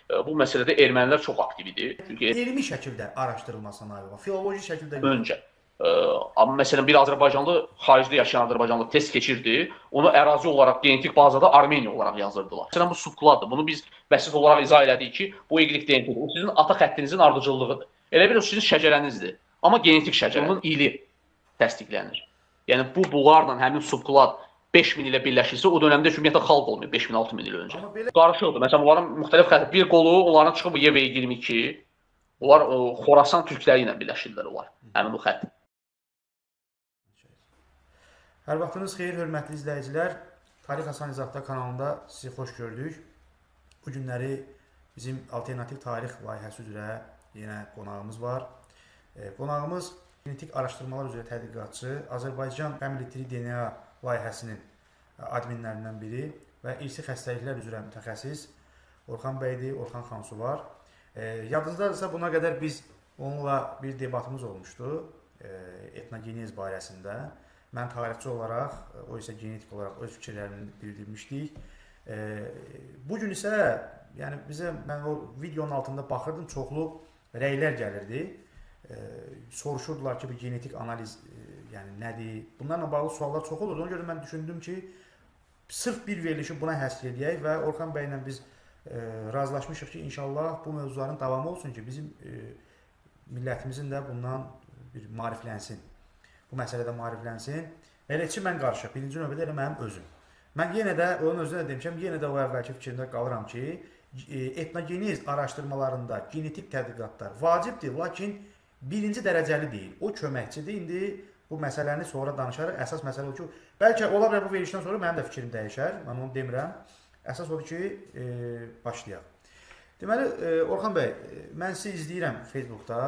bu məsələdə ermənilər çox aktiv idi. Çünki elmi şəkildə araşdırılmasına nail olan, filoloji şəkildə yox. öncə. Amma məsələn bir Azərbaycanlı, xaricdə yaşayan Azərbaycanlı test keçirdi. Onu ərazi olaraq genetik bazada Armeniya olaraq yazırdılar. Məsələn bu subkladdır. Bunu biz bəsit olaraq izah elədik ki, bu Y DNT-dir. O sizin ata xəttinizin ardıcıllığıdır. Elə bir o sizin şəcərənizdir. Amma genetik şəcərənin ili təsdiqlənir. Yəni bunlarla həmin subklad 5000 ilə birləşirsə, o dövrdə ümumiyyətlə xalq olmuyor 5000-6000 il öncə. Qarışıqdır. Məsələn, onların müxtəlif xətt, bir qolu onların çıxıb YV22, onlar Xorasan türkləri ilə birləşirlər onlar. Həmin bu xətt. Hər vaxtınız xeyir, hörmətli izləyicilər. Tarix Hasan İzadda kanalında sizi xoş gördük. Bu günləri bizim alternativ tarix layihəsi üzrə yenə qonağımız var. Qonağımız genetik araşdırmalar üzrə tədqiqatçı, Azərbaycan Family Tree DNA layihəsinin adminlərindən biri və irsi xəstəliklər üzrə mütəxəssis Orxan bəydir, Orxan Xansu var. Yadınızdadırsa buna qədər biz onunla bir debatımız olmuşdu etnogenez barəsində. Mən tarixçi olaraq, o isə genetik olaraq öz fikirlərini bildirmişdik. Bugün isə yəni bizə, mən o videonun altında baxırdım, çoxlu rəylər gəlirdi. Soruşurdular ki, bu genetik analiz yəni nədir? Bunlarla bağlı suallar çox olurdu. Ona görə mən düşündüm ki, sırf bir verilişi buna həsr edək və Orxan bəylə biz razılaşmışıq ki, inşallah bu mövzuların davamı olsun ki, bizim millətimizin də bundan bir maariflənsin. Bu məsələdə maariflənsin. Elə ki, mən qarışıq. Birinci növbədə elə mənim özüm. Mən yenə də, onun özünə demişəm, yenə də o əvvəlki fikrimdə qalıram ki, etnogenez araşdırmalarında genetik tədqiqatlar vacibdir, lakin birinci dərəcəli deyil. O köməkçidir. İndi bu məsələni sonra danışarıq. Əsas məsələ o ki, bəlkə ola bilər bu verilişdən sonra mənim də fikrim dəyişər. Mən onu demirəm. Əsas odur ki, başlayaq. Deməli, Orxan bəy, mən sizi izləyirəm Facebookda.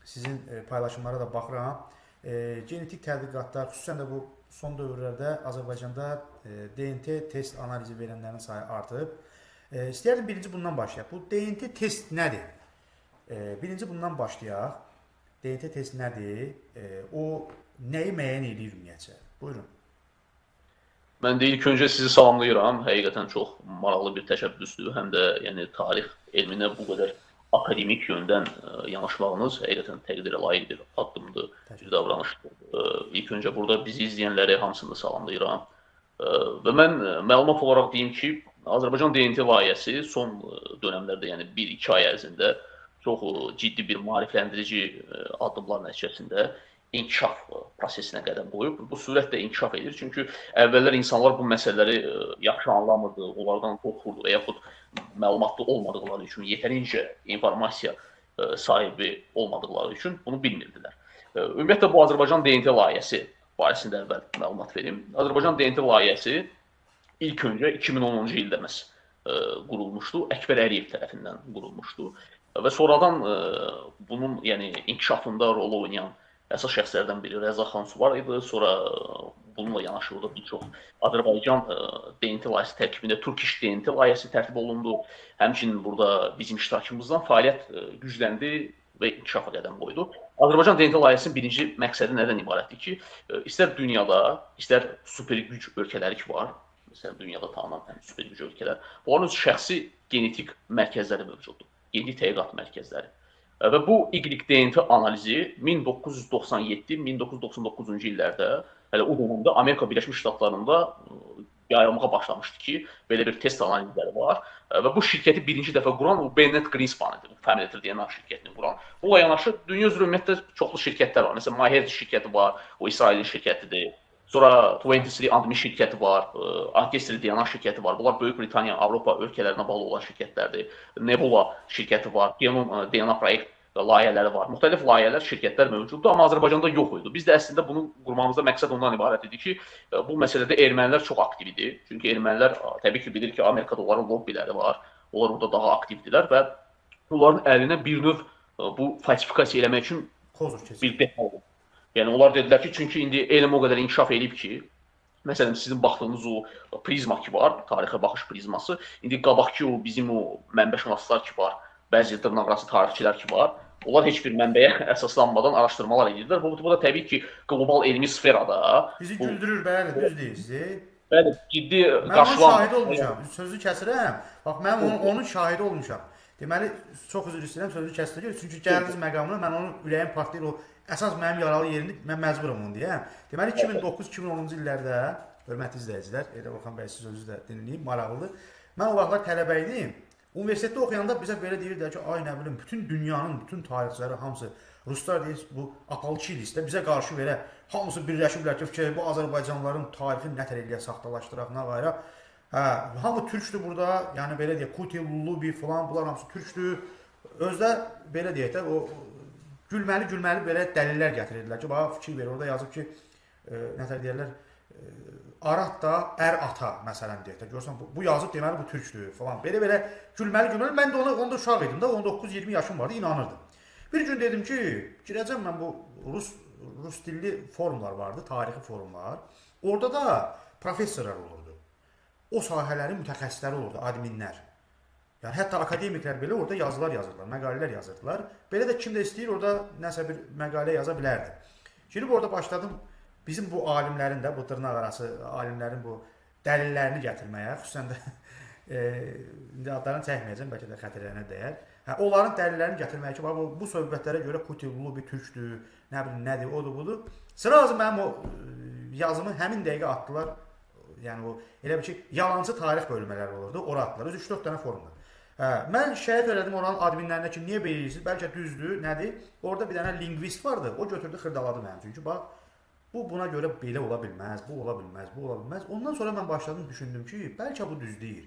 Sizin paylaşımlara da baxıram. Genetik tədqiqatlar, xüsusən də bu son dövrlərdə Azərbaycanda DNT test analizi verənlərin sayı artıb. İstəyərdim birinci bundan başlayaq. Bu DNT test nədir? Birinci bundan başlayaq. DNT test nədir? O nəyi müəyyən edir ümumiyyətcə? Buyurun. Mən də ilk öncə sizi salamlayıram. Həqiqətən çox maraqlı bir təşəbbüsdür. Həm də yəni tarix elminə bu qədər akademik yöndən yanaşmağınız həqiqətən təqdirə layiq bir addımdır, bir davranışdır. İlk öncə burada bizi izləyənləri hamısını da salamlayıram. Və mən məlumat olaraq deyim ki, Azərbaycan DNT layihəsi son dönəmlərdə, yəni 1-2 ay ərzində çox ciddi bir maarifləndirici addımlar nəticəsində inkişaf prosesinə qədəm qoyub. Bu sürətlə inkişaf edir. Çünki əvvəllər insanlar bu məsələləri yaxşı anlamırdı, onlardan qorxurdu və yaxud məlumatlı olmadıqları üçün, yetərincə informasiya sahibi olmadıqları üçün bunu bilmirdilər. Ümumiyyətlə, bu Azərbaycan DNT layihəsi barəsində əvvəl məlumat verim. Azərbaycan DNT layihəsi ilk öncə 2010-cu ildə qurulmuşdu, Əkbər Əliyev tərəfindən qurulmuşdu və sonradan bunun inkişafında rol oynayan əsas şəxslərdən biri Rəza Xansu var idi. Sonra bununla yanaşı bir çox Azərbaycan DNT layihəsi tərkibində Turkish DNT layihəsi tərtib olundu. Həmçinin burada bizim iştirakımızdan fəaliyyət gücləndi və inkişafa qədəm qoydu. Azərbaycan DNT layihəsinin birinci məqsədi nədən ibarətdir ki, istər dünyada, istər super güc ölkələri ki var, məsələn dünyada tanınan super güc ölkələr, onların öz şəxsi genetik mərkəzləri mövcuddur, genetik tədqiqat mərkəzləri. Və bu YDNT analizi 1997-1999-cu illərdə, hələ o dövrdə Amerika Birləşmiş Ştatlarında yayılmağa başlamışdı ki, belə bir test analizləri var. Və bu şirkəti birinci dəfə quran Bennett Greenspan idi, Family Tree DNA şirkətini quran. Bununla yanaşı dünya üzrə ümumiyyətlə çoxlu şirkətlər var. Məsələn, MyHeritage şirkəti var, o İsrailin şirkətidir. Sonra 23andMe şirkəti var, Ancestry DNA şirkəti var. Bunlar Böyük Britaniya, Avropa ölkələrinə bağlı olan şirkətlərdir. Nebula şirkəti var, Genome DNA proyekt layihələri var. Müxtəlif layihələr, şirkətlər mövcuddur, amma Azərbaycanda yox idi. Biz də əslində bunu qurmamızda məqsəd ondan ibarət idi ki, bu məsələdə ermənilər çox aktiv idi. Çünki ermənilər təbii ki, bilir ki, Amerikada onların lobbiləri var, onlar orada daha aktivdirlər və onların əlinə bir növ bu falsifikasiya eləmək üçün bir defa oldu. Yəni onlar dedilər ki, çünki indi elm o qədər inkişaf edib ki, məsələn sizin baxdığınız o prizma ki var, tarixə baxış prizması, indi qabaqki o bizim o mənbəşünaslar ki var, bəzi dırnaqarası tarixçilər ki var, onlar heç bir mənbəyə əsaslanmadan araşdırmalar edirlər. Bu da təbii ki, qlobal elmi sferada... Bizi güldürür, bəli, düz deyirsiniz. Bəli, ciddi Mən onun şahidi qarşılanmır. olmuşam. Sözü kəsirəm. Bax, mən onun şahidi olmuşam. Deməli, çox üzr istəyirəm, sözü kəsdirəm. Çünki gəldiniz məqamına mən onun ürəyim partlayır. O əsas mənim yaralı yerimdir. Mən məcburam onu deyəm. Deməli, 2009-2010-cu illərdə, hörmətli izləyicilər, elə Orxan bəy siz sözü də dinləyib, maraqlıdır. Mən o vaxtlar tələbə idim. Universitetdə oxuyanda bizə belə deyirdilər ki, ay nə bilim, bütün dünyanın bütün tarixçiləri hamısı ruslar deyir, bu Apolçilisdə bizə qarşı belə hamısı birləşiblər ki, fikir bu Azərbaycanlıların tarixini nətər eləyə saxtalaşdıraq, nə qayra. Hə, hamı türkdür burada, yəni belə deyək, Kuti, Lullubi falan, bunlar hamısı türkdür. Özdə belə deyək də, o gülməli belə dəlillər gətirirdilər ki, bax fikir verir, orada yazıb ki, nətər deyirlər, Arat da ər ata məsələn deyək də, görsən bu yazıb deməli bu türkdür falan. Belə gülməli. Mən də onda uşaq idim də, 19-20 yaşım vardı, inanırdım. Bir gün dedim ki, girəcəm mən bu rus dilli forumlar vardı, tarixi forumlar. Orada da professorlar olurdu. O sahələrin mütəxəssisləri olurdu, adminlər. Yəni hətta akademiklər belə orada yazılar yazırdılar, məqalələr yazırdılar. Belə də kim də istəyir orada nəsə bir məqalə yaza bilərdi. Girib orada başladım bizim bu alimlərin də, bu dırnaq arası alimlərin bu dəlillərini gətirməyə, xüsusən də indi adlarını çəkməyəcəm, bəlkə də xətirlərinə dəyər. Hə, onların dəlillərini gətirməyə ki, bu söhbətlərə görə Kuti, Lullubi türkdür, nə bilim nədir, odur, budur. Sıra lazım mənim o yazımı həmin dəqiqə atdılar. Yəni o elə bir ki, yalancı tarix bölmələri olurdu, ora atdılar. Öz 3-4 dənə forumda. Hə, mən şəhid elədim oranın adminlərinə ki, niyə belə edirsiniz? Bəlkə düzdür, nədir? Orada bir dənə lingvist vardı, o götürdü, xırdaladı mənim. Çünki bax, buna görə belə ola bilməz, bu ola bilməz, bu ola bilməz. Ondan sonra mən başladım, düşündüm ki, bəlkə bu düz deyil.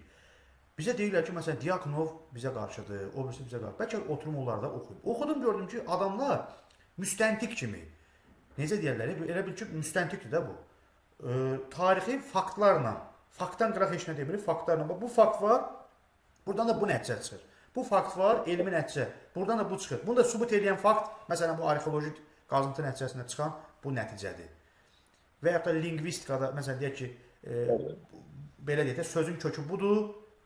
Bizə deyirlər ki, məsələn, Diakonov bizə qarşıdır, o birisi bizə qarşıdır. Bəlkə oturum onlarda oxuyum. Oxudum, gördüm ki, adamlar müstəntiq kimi, necə deyərlər, elə bil ki, müstəntiqdir də bu. Tarixi faktlarla, faktdan qıraq heç nə demirik, faktlarla. Bu fakt var, buradan da bu nəticə çıxır. Bu fakt var, elmi nəticə, buradan da bu çıxır. Bunu da sübut edən fakt, məsələn, bu arxeoloji qazıntı nəticəsində çıxan bu nəticədir. Və ya da lingvistikada, məsələn, deyək ki, belə deyək də, sözün kökü budur,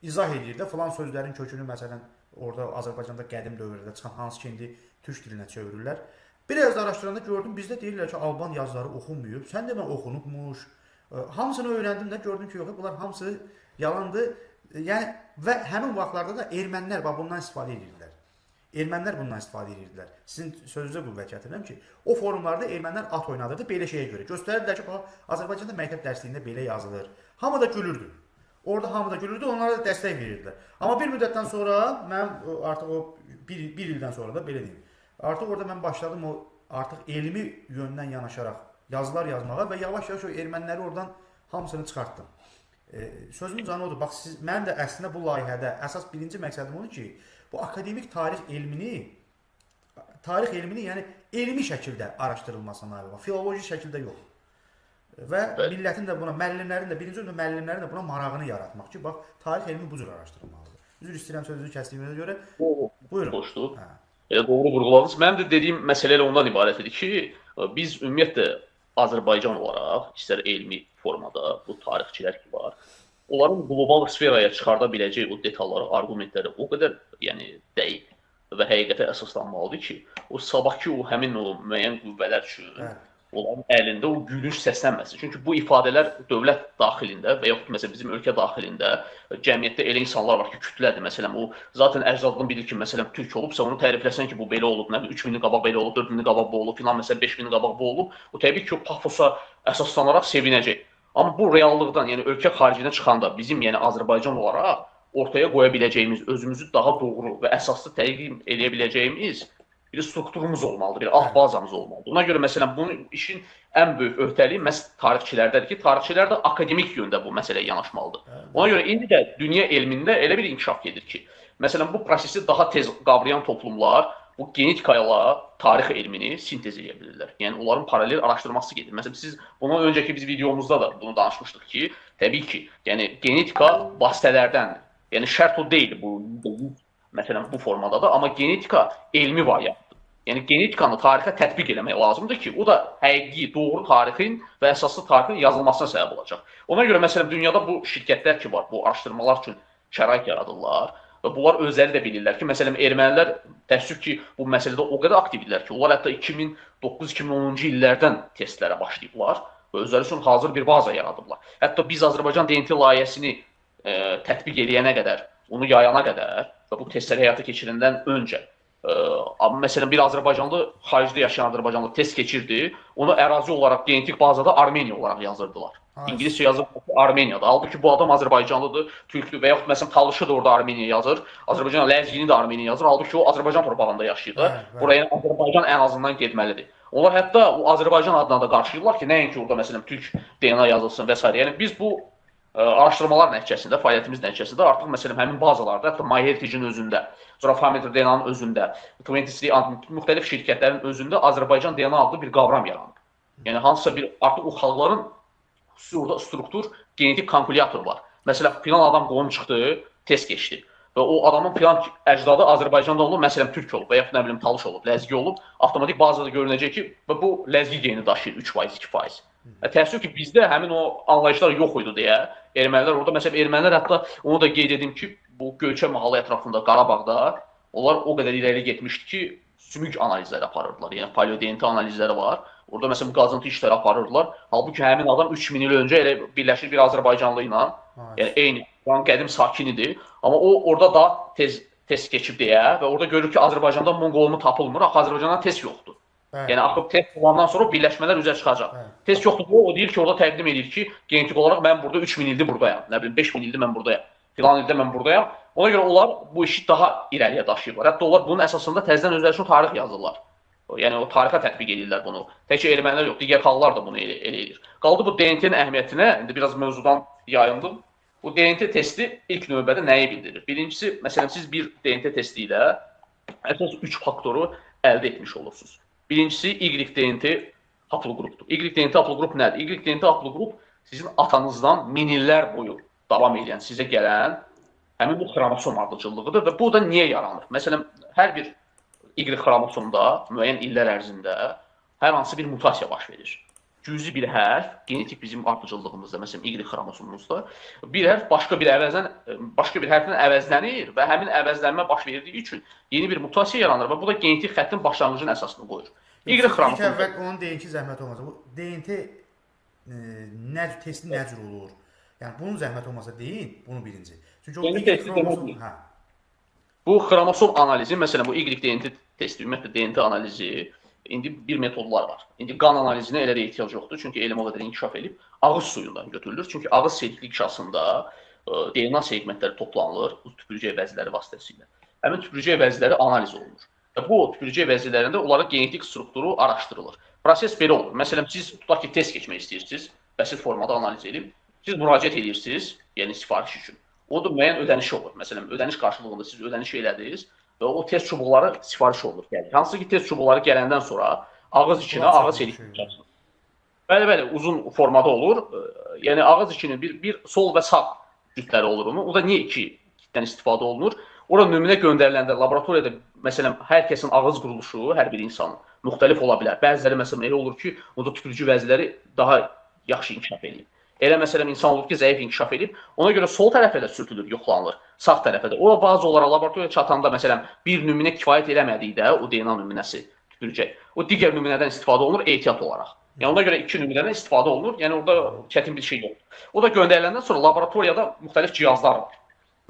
izah edir də, filan sözlərin kökünü, məsələn, orada Azərbaycanda qədim dövrdə çıxan, hansı ki, indi türk dilinə çevirirlər. Biraz da araşdıranda gördüm, bizdə deyirlər ki, Alban yazıları oxunmuyub, sən demə oxunubmuş. Hamısını öyrəndim də, gördüm ki, yox, bunlar hamısı yalandır. Yəni, və həmin vaxtlarda da ermənilər bundan istifadə edirlər. Ermənilər bundan istifadə edirdilər. Sizin sözünüzə qüvvət gətirirəm ki, o forumlarda ermənilər at oynadırdı belə şeyə görə. Göstərirdilər ki, Azərbaycanda məktəb dərsliyində belə yazılır. Hamı da gülürdü. Orada hamı da gülürdü, onlara da dəstək verirdilər. Amma bir müddətdən sonra, mən artıq o bir ildən sonra da belə deyim, artıq orada mən başladım o artıq elmi yöndən yanaşaraq yazılar yazmağa və yavaş-yavaş o erməniləri oradan hamısını çıxartdım. Sözümün canı odur. Bax, mən də əslində bu layihədə əsas birinci məqsədim odur ki, bu akademik tarix elmini, yəni elmi şəkildə araşdırılmasına nail olmaq, filoloji şəkildə yox. Və millətin də buna, müəllimlərin də, birinci öndə müəllimlərin də buna marağını yaratmaq ki, bax, tarix elmi bu cür araşdırılmalıdır. Üzr istəyirəm sözünüzü kəsdiyimizə görə. Buyurun. Hoşdur. Elə doğru vurğuladınız. Mənim də dediyim məsələ elə ondan ibarət idi ki, biz ümumiyyətlə Azərbaycan olaraq, istər elmi formada, bu tarixçilər ki var, onların qlobal sferaya çıxarda biləcəyi o detalları, argumentləri o qədər dəqiq və həqiqətə əsaslanmalıdır ki, o sabahki o həmin o müəyyən qüvvələr üçün onların əlində o gülünc səslənməsin. Çünki bu ifadələr dövlət daxilində və yaxud məsələn bizim ölkə daxilində cəmiyyətdə elə insanlar var ki, kütlədir. Məsələn, o zaten əcdadın bilir ki, məsələn, türk olubsa, onu tərifləsən ki, bu belə olub, 3000-in qabaq belə olub, 4000-in qabaq bu olub, filan məsələn 5000-in qabaq bu olub, o təbii ki, o pafosa əsaslanaraq sevinəcək. Amma bu reallıqdan, yəni ölkə xaricinə çıxanda bizim, yəni Azərbaycan olaraq ortaya qoya biləcəyimiz, özümüzü daha doğru və əsaslı təqdim edə biləcəyimiz bir strukturumuz olmalıdır, bir alt bazamız olmalıdır. Ona görə məsələn bunun işin ən böyük öhdəliyi məhz tarixçilərdədir ki, tarixçilər də akademik yöndə bu məsələyə yanaşmalıdır. Ona görə indi də dünya elmində elə bir inkişaf gedir ki, məsələn bu prosesi daha tez qavrayan toplumlar bu genetika ilə tarix elmini sintez edə bilirlər. Yəni onların paralel araşdırması gedir. Məsələn siz bundan öncəki biz videomuzda da bunu danışmışdıq ki, təbii ki, yəni genetika vasitələrdəndir. Yəni şərt o deyil bu məsələn bu formadadır, amma genetika elmi variantdır. Yəni genetikanı tarixə tətbiq eləmək lazımdır ki, o da həqiqi, doğru tarixin və əsaslı tarixin yazılmasına səbəb olacaq. Ona görə məsələn dünyada bu şirkətlər ki var, bu araşdırmalar üçün şərait yaradırlar və bunlar özləri də bilirlər ki, məsələn ermənilər təəssüf ki, bu məsələdə o qədər aktivdirlər ki, onlar hətta 2009-2010-cu illərdən testlərə başlayıblar. və özləri üçün hazır bir baza yaradıblar. Hətta biz Azərbaycan DNT layihəsini tətbiq edilənə qədər, onu yayana qədər və bu testləri həyata keçiriləndən öncə məsələn bir Azərbaycanlı, xaricdə yaşayan Azərbaycanlı test keçirdi, onu ərazi olaraq genetik bazada Armeniya olaraq yazırdılar. İngiliscə yazıb Armeniyada. Halbuki bu adam Azərbaycanlıdır, türkdür və yaxud məsələn Talışı da orada Armeniya yazır, Azərbaycan Ləzgini də Armeniya yazır. Halbuki o Azərbaycan torpağında yaşayır da. Buraya Azərbaycan ən azından getməlidir. Onlar hətta o Azərbaycan adına da qarşılayırlar ki, nəinki orada məsələn türk DNA yazılsın və s. Yəni biz bu araşdırmalar nəticəsində, fəaliyyətimiz nəticəsində artıq məsələn həmin bazalarda, hətta MyHeritage-in özündə, sonra Fameter DNA-nın özündə, 23 müxtəlif şirkətlərin özündə Azərbaycan DNA adlı bir qavram yaranıb. Yəni hansısa bir artıq o xalqların orada struktur genetik kalkulyator var. Məsələn, filan adam qohum çıxdı, test keçdi və o adamın filan əcdadı Azərbaycanda olub, məsələn türk olub və yaxud nə bilim Talış olub, Ləzgi olub, avtomatik bazada görünəcək ki, bu Ləzgi geni daşıyır 3%, 2%. Təəssüf ki, bizdə həmin o anlayışlar yox idi deyə ermənilər orada, məsələn, ermənilər hətta onu da qeyd edim ki, bu Göyçə mahalı ətrafında, Qarabağda onlar o qədər irəli getmişdi ki, sümük analizləri aparırdılar. Yəni paleodNT analizləri var. Orada məsələn qazıntı işləri aparırdılar. Halbuki həmin adam 3000 il öncə elə birləşir bir Azərbaycanlı ilə. Yəni eyni qədim sakinidir. Amma o orada da test keçib deyə və orada görür ki, Azərbaycanda Monqolmu tapılmır, axı Azərbaycanda test yoxdur. Yəni axıb test olandan sonra birləşmələr üzə çıxacaq. Test yoxdur, o deyir ki, orada təqdim edir ki, genetik olaraq mən burada 3000 ildir buradayam. Nə bilim 5000 ildir mən buradayam. Filan ildə mən buradayam. Ona görə onlar bu işi daha irəliyə daşıyırlar. Hətta onlar bunun əsasında təzədən özləri üçün tarix yazırlar. Yəni o tarixə tətbiq edirlər bunu. Təkcə ermənilər yox, digər xalqlar da bunu elə edir. Qaldı bu DNT-nin əhəmiyyətinə, indi biraz mövzudan yayındım. Bu DNT testi ilk növbədə nəyi bildirir? Birincisi, məsələn siz bir DNT testi ilə əsas 3 faktoru əldə etmiş olursunuz. Birincisi Y-DNT haplogrupdur. Y-DNT haplogrup nədir? Y-DNT haplogrup sizin atanızdan min illər boyu davam edən, sizə gələn həmin bu xromosom ardıcıllığıdır və bu da niyə yaranır? Məsələn, hər bir Y xromosomda müəyyən illər ərzində hər hansı bir mutasiya baş verir. Cüzi bir hərf, genetik bizim ardıcıllığımızda, məsələn Y xromosomumuzda bir hərf başqa bir hərflə əvəzlənir və həmin əvəzlənmə baş verdiyi üçün yeni bir mutasiya yaranır və bu da genetik xəttin başlanğıcının əsasını qoyur. Y xromosomu. İlk əvvəl onun deyin ki, zəhmət olmasa. Bu DNT testi nə cür olur? Yəni bunun zəhmət olmasa deyin, bunu birinci. Çünki o Y xromosom, bu xromosom analizi, məsələn bu Y-DNT testi, ümumiyyətlə DNT analizi indi bir metodlar var. İndi qan analizinə elə də ehtiyac yoxdur, çünki elm o qədər inkişaf edib, ağız suyundan götürülür. Çünki ağız seyirlik şahsında DNA segmentləri toplanılır, bu tüpürücü əvəzləri vasitəsilə. Həmin tüpürücü əvəzləri analiz olunur. Və bu tüpürücü əvəzlərində onların genetik strukturu araşdırılır. Proses belə olur. Məsələn, siz tutaq ki, test keçmək istəyirsiniz, bəsit formada analiz edib, siz müraciət edirsiniz, yəni sifariş üçün. O da müəyyən ödənişi olur. Məsələn, ödəniş qarşılığında siz ödəniş elədiniz və o test çubuqları sifariş olunur. Yəni, hansı ki, test çubuqları gələndən sonra ağız içinə ağız seyirlik çıxarsın. Bəli, uzun formada olur. Yəni, ağız içinin bir sol və sağ cütləri olur onun. O da niyə iki kitdən istifadə olunur? Ora nümunə göndəriləndə laboratoriyada, məsələn, hər kəsin ağız quruluşu, hər bir insanın müxtəlif ola bilər. Bəziləri, məsələn, elə olur ki, onda tüpürücü vəzləri daha yaxşı inkişaf edir. Elə məsələn insan olur ki, zəif inkişaf edib, ona görə sol tərəfə də sürtülür, yoxlanılır, sağ tərəfə də. O bazı olaraq laboratoriyaya çatanda məsələn bir nümunə kifayət eləmədikdə, o DNA nümunəsi tüpürəcək. O digər nümunədən istifadə olunur ehtiyat olaraq. Yəni ona görə iki nümunədən istifadə olunur. Yəni orada çətin bir şey yoxdur. O da göndəriləndən sonra laboratoriyada müxtəlif cihazlar var.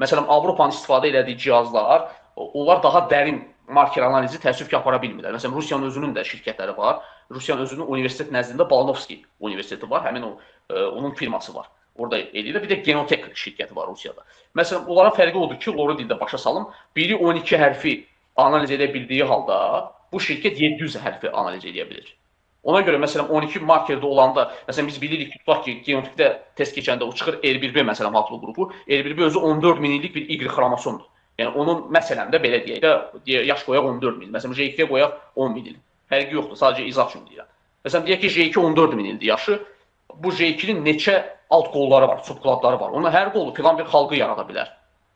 Məsələn, Avropanın istifadə elədiyi cihazlar, onlar daha dərin marker analizi təəssüf ki, apara bilmirlər. Məsələn, Rusiyanın özünün də şirkətləri var. Rusiyanın özünün universitet nəzdində Balnovski universiteti var. Həmin onun firması var. Orada eləyir. Bir də Genotek şirkəti var Rusiyada. Məsələn, onların fərqi odur ki, lori dildə başa salım. Biri 12 hərfi analiz edə bildiyi halda, bu şirkət 700 hərfi analiz edə bilir. Ona görə məsələn 12 markerdə olanda, məsələn biz bilirik ki, tutaq ki, genotikdə test keçəndə o çıxır R1B məsələn haplogrupu. R1B özü 14 min illik bir Y xromosomdur. Yəni onun məsələn də belə deyək də, yaş qoyaq 14 min. Məsələn J2-yə qoyaq 10 min il. Fərqi yoxdur, sadəcə izah üçün deyirəm. Məsələn deyək ki, J2 14 min ildir yaşı. Bu J2-nin neçə alt qolları var, subkladları var. Onun hər qolu filan bir xalqı yarada bilər.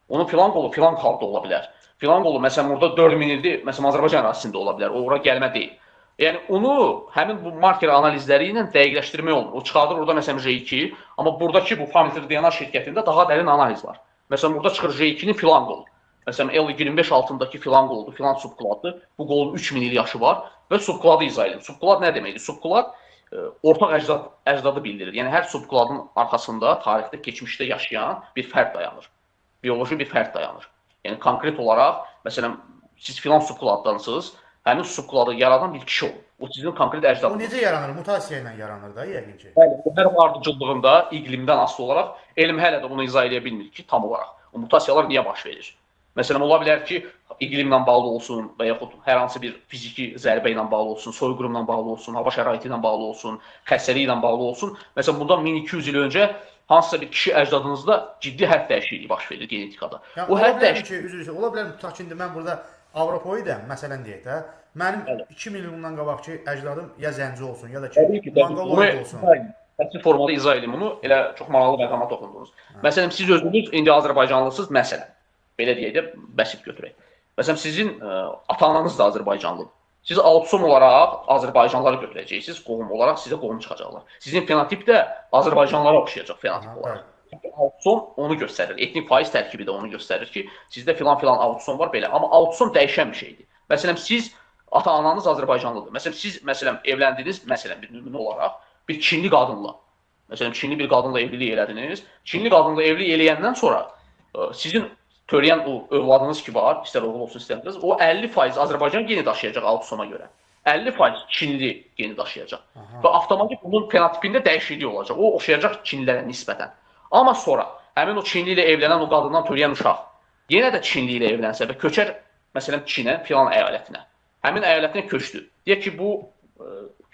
Onun filan qolu filan xalqda ola bilər. Filan qolu məsələn burada 4 min ildir, məsələn Azərbaycan ərazisində ola bilər. O ora gəlmə deyil. Yəni onu həmin bu marker analizləri ilə dəqiqləşdirmək olur. O çıxardır orada məsələn J2, amma buradakı bu Fameter DNA şirkətində daha dərin analiz var. Məsələn burada çıxır J2-nin filan qolu. Məsələn L25 altındakı filan qoldur, filan subkladdır. Bu qolun 3000 il yaşı var və subkladı izah edir. Subklad nə deməkdir? Subklad ortaq əcdadı bildirir. Yəni hər subkladın arxasında tarixdə, keçmişdə yaşayan bir fərd dayanır. Bioloji bir fərd dayanır. Yəni konkret olaraq, məsələn, siz filan subkladdansınız, həmin subkladı yaradan bir kişi olur. O sizin konkret O əcdadınız. necə yaranır? Mutasiya ilə yaranır da yəqin ki. Bəli, bu hər ardıcıllığında iqlimdən asılı olaraq elm hələ də bunu izah edə bilmir ki, tam olaraq. O mutasiyalar niyə baş verir? Məsələn, ola bilər ki, iqlimlə bağlı olsun və yaxud hər hansı bir fiziki zərbə ilə bağlı olsun, soyqırımla bağlı olsun, hava şəraiti ilə bağlı olsun, xəstəlik ilə bağlı olsun. Məsələn, bundan 1200 il öncə hansısa bir kişi əcdadınızda ciddi hərf dəyişikliyi baş verir genetikada. Yəni, O hərf dəyişikliyi üzr istəyirəm. Ola bilər tutaq ki, indi mən burada Avropoidəm, məsələn deyək də. Mənim 2000 il bundan qabaqki əcdadım ya Zənci olsun, ya da ki, Mongoloid olsun. Bəsit formada izah edeyim bunu. Elə çox maraqlı məqama toxundunuz. Məsələn, siz özünüz indi Azərbaycanlısınız, məsələn. Belə deyək də, bəsit götürək. Məsələn, sizin ata-ananız da Azərbaycanlıdır. Siz autosom olaraq Azərbaycanlıları götürəcəksiniz, qohum olaraq sizə qohum çıxacaqlar. Sizin fenotip də Azərbaycanlılara oxşayacaq fenotip olaraq. Autosom onu göstərir, etnik faiz tərkibi də onu göstərir ki, sizdə filan autosom var belə. Amma autosom dəyişən bir şeydir. Məsələn, siz ata-ananız Azərbaycanlıdır. Məsələn, evləndiniz, bir nümunə olaraq bir Çinli qadınla. Məsələn, Çinli bir qadınla evlilik elədiniz. Çinli qadınla evlilik eləyəndən sonra sizin törəyən o övladınız ki var, istər oğul olsun, istər qız, o 50% Azərbaycan geni daşıyacaq autosoma görə. 50% Çinli geni daşıyacaq. Və avtomatik bunun fenotipində dəyişiklik olacaq. O oxşayacaq Çinlilərə nisbətən. Amma sonra həmin o Çinli ilə evlənən o qadından törəyən uşaq yenə də Çinli ilə evlənsə və köçər, məsələn, Çinə, filan əyalətinə. Həmin əyalətinə köçdü. Deyək ki, bu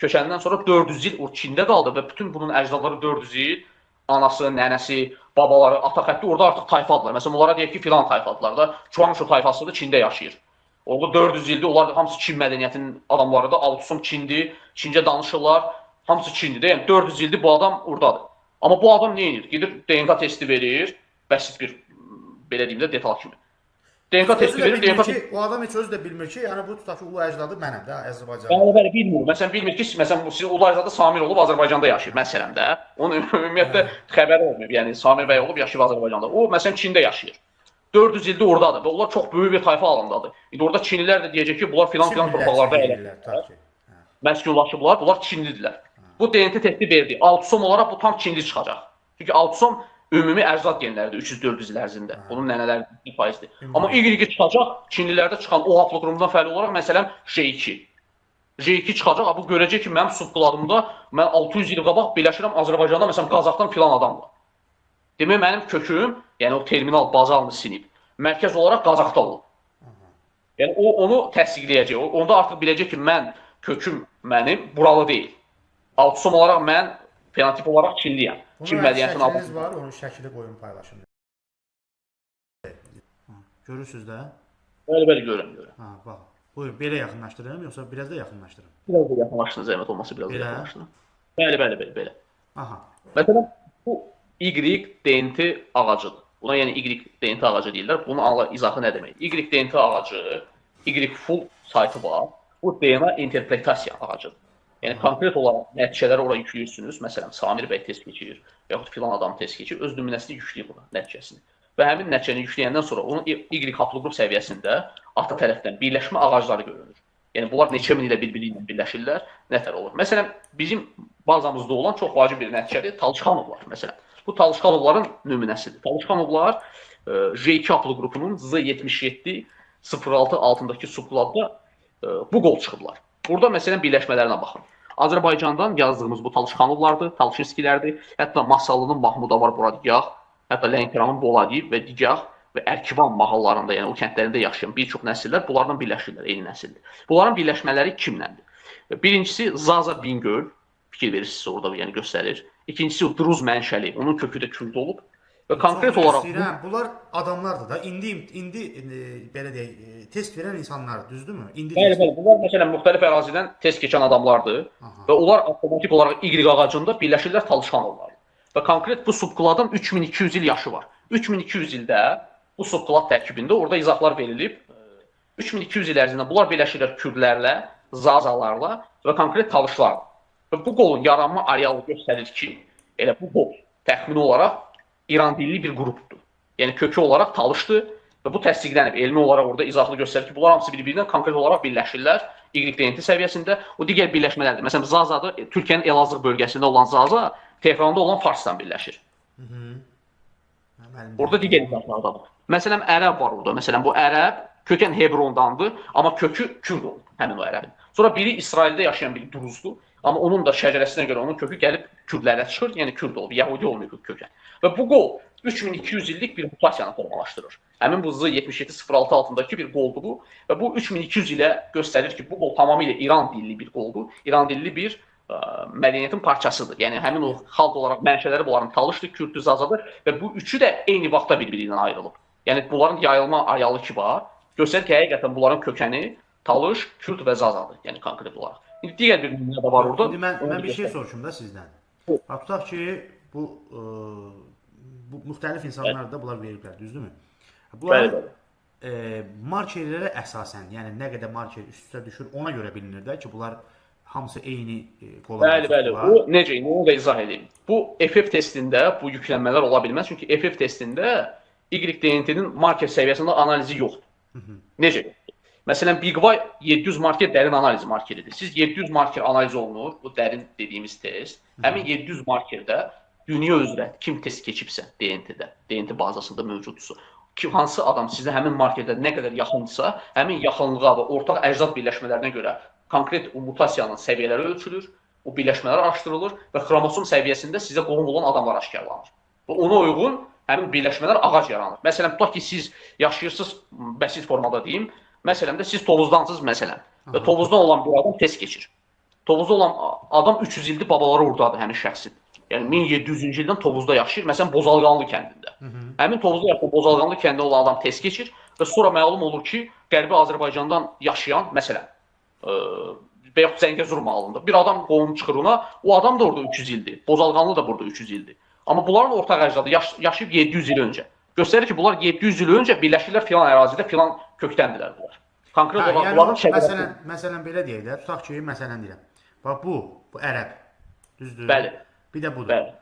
köçəndən sonra 400 il o Çində qaldı və bütün bunun əcdadları 400 il anası, nənəsi, babaları, ata xətti orada artıq tayfadılar. Məsələn, onlara deyək ki, filan tayfadılar da, Çuanşu tayfası da Çində yaşayır. Orada 400 ildir, onlar hamısı Çin mədəniyyətinin adamları da, autosom Çindir, Çincə danışırlar, hamısı Çindir. Yəni 400 ildir bu adam oradadır. Amma bu adam nə edir? Gedir DNK testi verir, bəsit bir, belə deyim də, detal kimi. DNK testi verir, DNK testi... O adam heç özü də bilmir ki, yəni bu tutaq ki, ulu əcdadı mənəm də, Azərbaycan. Bəli, bilmir. Məsələn, bilmir ki, məsələn, siz ulu əcdadı Samir olub Azərbaycanda yaşayır, məsələn də. Onun ümumiyyətlə xəbəri olmuyor. Yəni, Samir bəy olub yaşayır Azərbaycanda. O, məsələn, Çində yaşayır. 400 ildir oradadır və onlar çox böyük bir tayfa alındadır. İndi orada Çinlilər də deyəcək ki, bunlar filan torpaqlarda məskunlaşıblar, bunlar Çinlidirlər. Bu DNT testi verdi. Autosom olaraq bu tam Çinli çıxacaq. Çünki autosom ümumi əcdad genləridir 300-400 il ərzində. Bunun nənələri 1%-dir. Amma Y çıxacaq, Çinlilərdə çıxan o haplogrupdan fərqli olaraq məsələn J2. J2 çıxacaq, bu görəcək ki, mənim subkladımda mən 600 il qabaq birləşirəm Azərbaycanda, məsələn, Qazaxdan filan adamla. Demək, mənim köküm, yəni o terminal bazalını sinib, mərkəz olaraq Qazaxda olur. Yəni, o onu təsdiqləyəcək. Onda artıq biləcək ki, mən, köküm mənim buralı deyil. Autosom olaraq mən fenotip olaraq Çinliyəm. Çin mədəniyyətinin şəkliniz var, onun şəkili qoyun paylaşın. Görürsünüz də? Bəli, görürəm. Ha, bax. Buyurun, belə yaxınlaşdırırım, yoxsa biraz da yaxınlaşdırım? Biraz da yaxınlaşdırın, zəhmət olmasa biraz da yaxınlaşdırın. Bəli, belə. Aha. Məsələn, bu Y-DNT ağacıdır. Buna yəni Y-DNT ağacı deyirlər. Bunun izahı nə demək? Y-DNT ağacı, Y-full saytı var. Bu DNA interpretasiya ağacıdır. Yəni, konkret olaraq nəticələri ora yükləyirsiniz. Məsələn, Samir bəy test keçirir, yaxud filan adam test keçirir, öz nümunəsini yükləyir buna, nəticəsini. Və həmin nəticəni yükləyəndən sonra onun Y haplogrup səviyyəsində ata tərəfdən birləşmə ağacları görünür. Yəni, bunlar neçə min ilə bir-biri ilə birləşirlər, nətər olur. Məsələn, bizim bazamızda olan çox vacib bir nəticədir, Talışxanovlar, məsələn. Bu Talışxanovların nümunəsidir. Talışxanovlar J2 haplogrupunun Z77 06 altındakı subkladda bu qol çıxıblar. Burada, məsələn, birləşmələrinə baxın. Azərbaycandan yazdığımız bu Talışxanovlardır, Talışinskilərdir. Hətta Masallı'nın Mahmuda var bura digah, hətta Lənkəranın Boladiyev və digah və Ərkivan mahallarında, yəni o kəndlərində yaşayan bir çox nəsillər bunlardan birləşirlər, eyni nəsildir. Bunların birləşmələri kimləndir? Birincisi Zaza Bingöl, fikir verirsinizsə orada yəni göstərir. İkincisi Druz mənşəli, onun kökü də Kürd olub. Və konkret olaraq bunlar adamlardır da. İndi belə deyək, test verən insanlar, düzdürmü? Bəli, bunlar məsələn müxtəlif ərazidən test keçən adamlardır və onlar avtomatik olaraq Y ağacında birləşirlər Talışxanovlar. Və konkret bu subkladın 3200 il yaşı var. 3200 ildə bu subklad tərkibində orada izahlar verilib. 3200 il ərzində bunlar birləşirlər Kürdlərlə, Zazalarla və konkret Talışlarla. Və bu qolun yaranma arealı göstərir ki, elə bu qol təxmini olaraq İran dilli bir qrupdur. Yəni kökü olaraq Talışdır Və bu təsdiqlənib. Elmi olaraq orada izahlı göstərir ki, bunlar hamısı bir-birindən konkret olaraq birləşirlər. Y-DNT səviyyəsində. O digər birləşmələrdir. Məsələn, Zazadır, Türkiyənin Elazığ bölgəsində olan Zaza, Tehranda olan Farsdan birləşir. Orada digər izahlar da var. Məsələn, ərəb var orada. Məsələn, bu ərəb kökən Hebrondandır, amma kökü Kürd oldu, həmin o ərəbin. Sonra biri İsraildə yaşayan bir Druzdur, amma onun da şəcərəsinə görə onun kökü gəlib Kürdlərə çıxır, yəni Kürd olub, Yəhudi olmuyor kökən. Və bu qol 3200 illik bir mutasiyanı formalaşdırır. Həmin bu Z7706 altındakı bir qoldur bu və bu 3200 ilə göstərir ki, bu qol tamamilə İran dilli bir qoldur. İran dilli bir mədəniyyətin parçasıdır. Yəni həmin o xalq olaraq mənşələri bunların Talışdır, Kürdür, Zazadır və bu üçü də eyni vaxtda bir-birindən ayrılıb. Yəni bunların yayılma arealı ki var, göstərir ki, həqiqətən bunların kökəni Talış, Kürd və Zazadır. Yəni konkret olaraq. İndi digər bir nümunə də var orada. Mən bir şey soruşum da sizdən. Tutaq ki, bu müxtəlif insanlar da bunlar veriblər, düzdürmü? Bunların markerlərə əsasən, yəni nə qədər marker üst-üstə düşür, ona görə bilinir də ki, bunlar hamısı eyni qola. Bəli. Bu necə? Onu da izah edeyim. Bu FF testində bu yüklənmələr ola bilməz. Çünki FF testində Y-DNT-nin marker səviyyəsində analizi yoxdur. Necə? Məsələn, BigY 700 marker dərin analiz markeridir. Siz 700 marker analiz olunur, bu dərin dediyimiz test. Həmin 700 markerdə dünya üzrə kim test keçibsə DNT-də, DNT bazasında mövcuddursa, hansı adam sizə həmin markerdə nə qədər yaxındırsa, həmin yaxınlığa və ortaq əcdad birləşmələrinə görə konkret mutasiyanın səviyyələri ölçülür, o birləşmələr araşdırılır və xromosom səviyyəsində sizə qohum olan adamlar aşkarlanır. Və ona uyğun həmin birləşmələr ağac yaranır. Məsələn, tutaq ki, siz yaşayırsınız, bəsit formada deyim, məsələn də siz Tovuzdansınız məsələn və Tovuzdan olan bir adam test keçir. Tovuzda olan adam 300 ildir babaları oradadır həmin şəxsin. Yəni 1700-cü ildən Tovuzda yaşayır, məsələn Bozalqanlı kəndində. Həmin Tovuzda yaşayan Bozalqanlı kəndində olan adam test keçir və sonra məlum olur ki, Qərbi Azərbaycandan yaşayan, məsələn, və yaxud Zəngəzur malında bir adam qohum çıxır ona, o adam da orada 300 ildir, Bozalqanlı da burada 300 ildir. Amma bunların ortaq əcdadı yaşayıb 700 il öncə. Göstərir ki, bunlar 700 il öncə birləşirlər filan ərazidə, filan kökdəndirlər bunlar. Konkret olaraq bunların şəkilləri. Məsələn belə deyək də, tutaq ki, məsələn deyirəm. Bax bu ərəb. Düzdür? Bəli. Bir də budur. Bəli.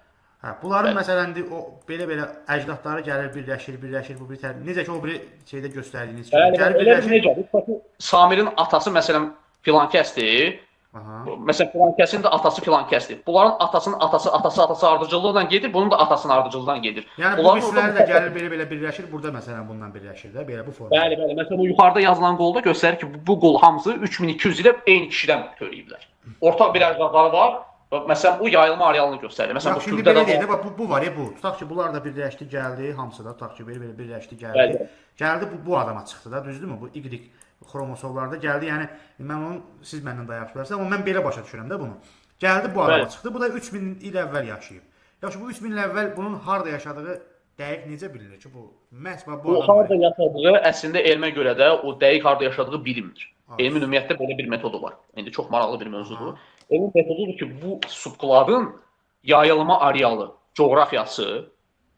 Bunların məsələn o belə əcdadları gəlir, birləşir bu bir tərəf. Necə ki o biri şeydə göstərdiyiniz kimi. Bəli, elə necə? Samirin atası məsələn filan kəsdir. Məsələn, filan kəsin də atası filan kəsdir. Bunların atasının atası ardıcıllıqla gedir, bunun da atasının ardıcıllıqla gedir. Yəni bu üçləri də gəlir belə birləşir, burada məsələn bundan birləşir də, belə bu formada. Bəli. Məsələn, bu yuxarıda yazılan qolda göstərir ki, bu qol hamısı 3200 ilə eyni kişidən törəyiblər. Ortaq bir əcdadları var və məsələn bu yayılma arealını göstərir. Məsələn, bu Kürdə də var. Bax bu var ya bu. Tutaq ki, bunlar da birləşdi, gəldi, hamısı da tutaq ki, belə birləşdi, gəldi. Gəldi bu adama çıxdı da, düzdürmü? Bu Y xromosomlarda gəldi. Yəni mən onu siz məndən daha yaxşı bilərsiniz, amma mən belə başa düşürəm də bunu. Gəldi bu adama çıxdı. Bu da 3000 il əvvəl yaşayıb. Yaxşı bu 3000 il əvvəl bunun harda yaşadığı dəqiq necə bilinir ki, bu məhz bu adam. O harda yaşadığı əslində elmə görə də o dəqiq harda yaşadığı bilinmir. Elmi ümumiyyətlə belə bir metodu var. İndi çox maraqlı bir mövzudur. Elmi metodudur ki, bu subkladın yayılma arealı, coğrafiyası,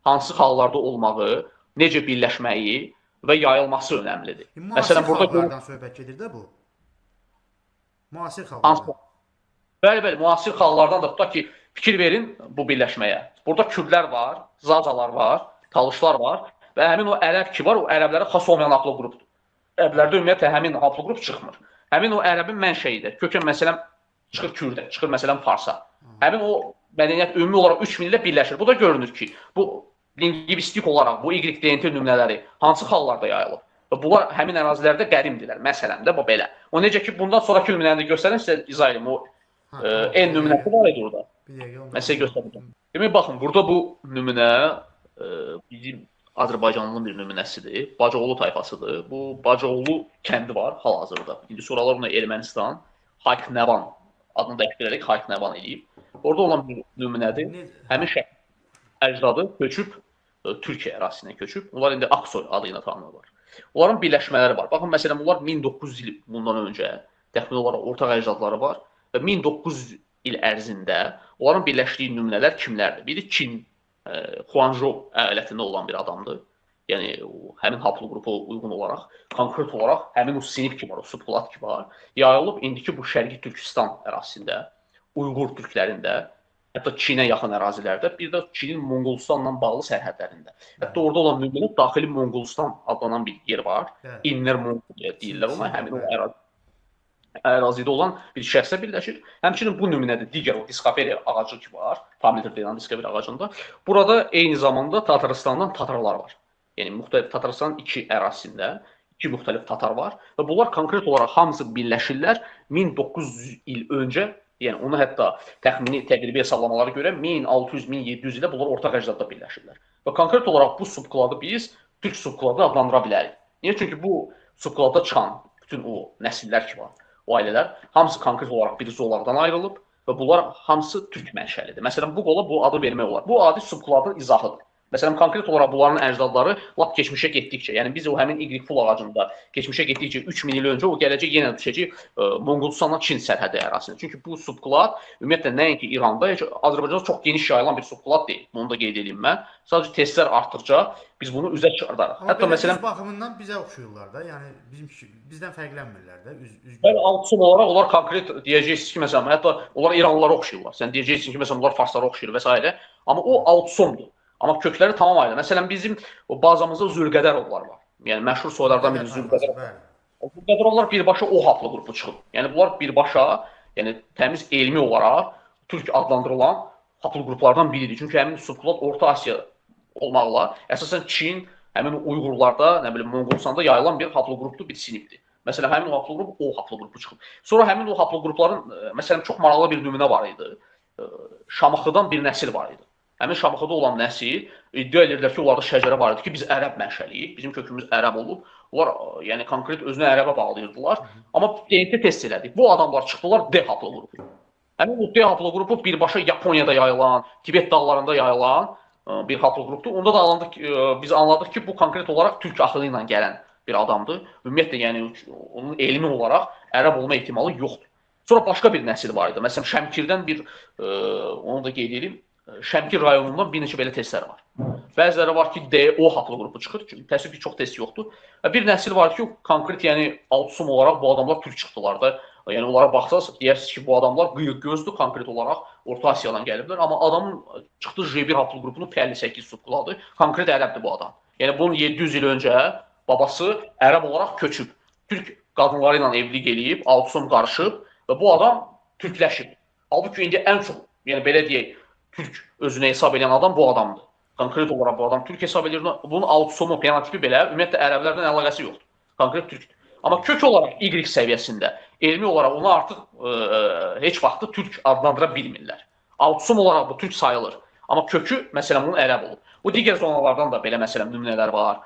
hansı hallarda olmağı, necə birləşməyi və yayılması önəmlidir. Məsələn, burada xalqlardan söhbət gedir də bu. Müasir xalqlardan. Bəli, müasir xalqlardan da tutaq ki, fikir verin bu birləşməyə. Burada Kürdlər var, Zazalar var, Talışlar var və həmin o ərəb ki var, o ərəblərə xas olmayan haplı qrupdur. Ərəblərdə ümumiyyətlə həmin haplı qrup çıxmır. Həmin o ərəbin mənşəyidir. Kökən məsələn çıxır Kürdə, çıxır məsələn Farsa. Həmin o mədəniyyət ümumi olaraq 3000 ilə birləşir. Bu da görünür ki, bu lingvistik olaraq bu Y-DNT nümunələri hansı xalqlarda yayılıb? Və bunlar həmin ərazilərdə qədimdirlər. Məsələn də bu belə. O necə ki, bundan sonraki nümunəni də göstərim sizə izah edeyim. O N nümunəsi var idi orada. Mən sizə göstərəcəm. Demək, baxın, burada bu nümunə bizim Azərbaycanlının bir nümunəsidir. Bacıoğlu tayfasıdır. Bu Bacıoğlu kəndi var hal-hazırda. İndi sonralar ona Ermənistan Hayk-Nəvan adını dəyişdirərək Hayk-Nəvan eləyib. Orada olan bir nümunədir. Həmin şəxs əcdadı köçüb Türkiyə ərazisinə köçüb. Onlar indi Aksoy adı ilə tanınırlar. Onların birləşmələri var. Baxın, məsələn, bunlar 1900 il bundan öncə təxmini olaraq ortaq əcdadları var və 1900 il ərzində onların birləşdiyi nümunələr kimlərdir? Biri Çin, Xuanzhou əyalətində olan bir adamdır. Yəni, həmin haplı qrupa uyğun olaraq, konkret olaraq həmin o sinif ki var, o subklat ki var, yayılıb indiki bu Şərqi Türkistan ərazisində, Uyğur türklərində hətta Çinə yaxın ərazilərdə, bir də Çinin Monqolistanla bağlı sərhədlərində. Hətta Bəli. orada olan nümunə daxili Monqolistan adlanan bir yer var. Bəli. İnner Monqoliya deyirlər ona, Çin, həmin o bəli. ərazidə olan bir şəxsə birləşir. Həmçinin bu nümunədə digər o Discovery ağacı ki var, Family deyilən Discovery ağacında. Burada eyni zamanda Tataristandan tatarlar var. Yəni müxtəlif Tataristanın iki ərazisində iki müxtəlif tatar var və bunlar konkret olaraq hamısı birləşirlər 1900 il öncə, yəni onu hətta təxmini təqribi hesablamalara görə 1600-1700 ildə bunlar ortaq əcdadda birləşirlər. Və konkret olaraq bu subkladı biz türk subkladı adlandıra bilərik. Niyə? Çünki bu subklada çıxan bütün o nəsillər ki var, o ailələr hamısı konkret olaraq bir zolaqdan ayrılıb və bunlar hamısı türk mənşəlidir. Məsələn, bu qola bu adı vermək olar. Bu adi subkladın izahıdır. Məsələn, konkret olaraq bunların əcdadları lap keçmişə getdikcə, yəni biz o həmin İqrikful ağacında keçmişə getdikcə 3000 il öncə o gələcək yenə düşəcək Monqolistanla Çin sərhədi ərazisində. Çünki bu subklad ümumiyyətlə nəinki İranda, Azərbaycanda çox geniş yayılan bir subklad deyil. Bunu da qeyd edeyim mən. Sadəcə testlər artdıqca biz bunu üzə çıxardarıq. Hətta məsələn baxımından bizə oxşuyurlar da. Yəni bizdən fərqlənmirlər də. Bəli, altın olaraq onlar konkret deyəcəksiniz ki, məsələn, hətta onlar İranlılara oxşuyurlar. Sən deyəcəksin ki, məsələn, onlar farslara oxşuyur və s. Amma o altsomdur. Amma kökləri tamam ayrı. Məsələn, bizim o bazamızda Zülqədərovlar var. Yəni məşhur soylardan biri Zülqədərov. Zülqədərovlar birbaşa O haplı qrupu çıxıb. Yəni bunlar birbaşa, yəni təmiz elmi olaraq türk adlandırılan haplı qruplardan biridir. Çünki həmin subklad Orta Asiya olmaqla əsasən Çin, həmin Uyğurlarda, nə bilim Monqolistanda yayılan bir haplı qrupdur, bir sinifdir. Məsələn, həmin o haplı qrup O haplı qrupu çıxıb. Sonra həmin o haplı qrupların məsələn çox maraqlı bir nümunə var idi. Şamaxıdan bir nəsil var idi. Həmin Şamaxıda olan nəsil iddia edirlər ki, onlarda şəcərə var idi ki, biz ərəb mənşəliyik, bizim kökümüz ərəb olub. Onlar yəni konkret özünü ərəbə bağlayırdılar. Amma DNT test elədik. Bu adamlar çıxdılar D haplı qrupu. Həmin bu D haplı qrupu birbaşa Yaponiyada yayılan, Tibet dağlarında yayılan bir haplı qrupdur. Onda da biz anladıq ki, bu konkret olaraq türk axılı ilə gələn bir adamdır. Ümumiyyətlə yəni onun elmi olaraq ərəb olma ehtimalı yoxdur. Sonra başqa bir nəsil var idi. Məsələn, Şəmkirdən bir onu da qeyd edeyim. Şəmkir rayonundan bir neçə belə testlər var. Bəziləri var ki, DO haplı qrupu çıxır. Çünki təəssüf ki, çox test yoxdur. Bir nəsil var ki, konkret yəni altsum olaraq bu adamlar türk çıxdılar da. Yəni onlara baxsaq deyirsiniz ki, bu adamlar qıyıq gözdür, konkret olaraq Orta Asiyadan gəliblər. Amma adamın çıxdığı J1 haplı qrupunun P58 subkladı konkret ərəbdir bu adam. Yəni bunun 700 il öncə babası ərəb olaraq köçüb. Türk qadınları ilə evlilik eləyib, altsum qarışıb və bu adam türkləşib. Halbuki indi ən çox, yəni belə deyək, türk özünə hesab edən adam bu adamdır. Konkret olaraq bu adam türk hesab edir. Bunun altsomu, fenotipi belə ümumiyyətlə ərəblərdən əlaqəsi yoxdur. Konkret türkdür. Amma kök olaraq Y səviyyəsində, elmi olaraq onu artıq heç vaxtı türk adlandıra bilmirlər. Altsom olaraq bu türk sayılır. Amma kökü, məsələn, bunun ərəb olub. Bu digər zonalardan da belə, məsələn, nümunələr var.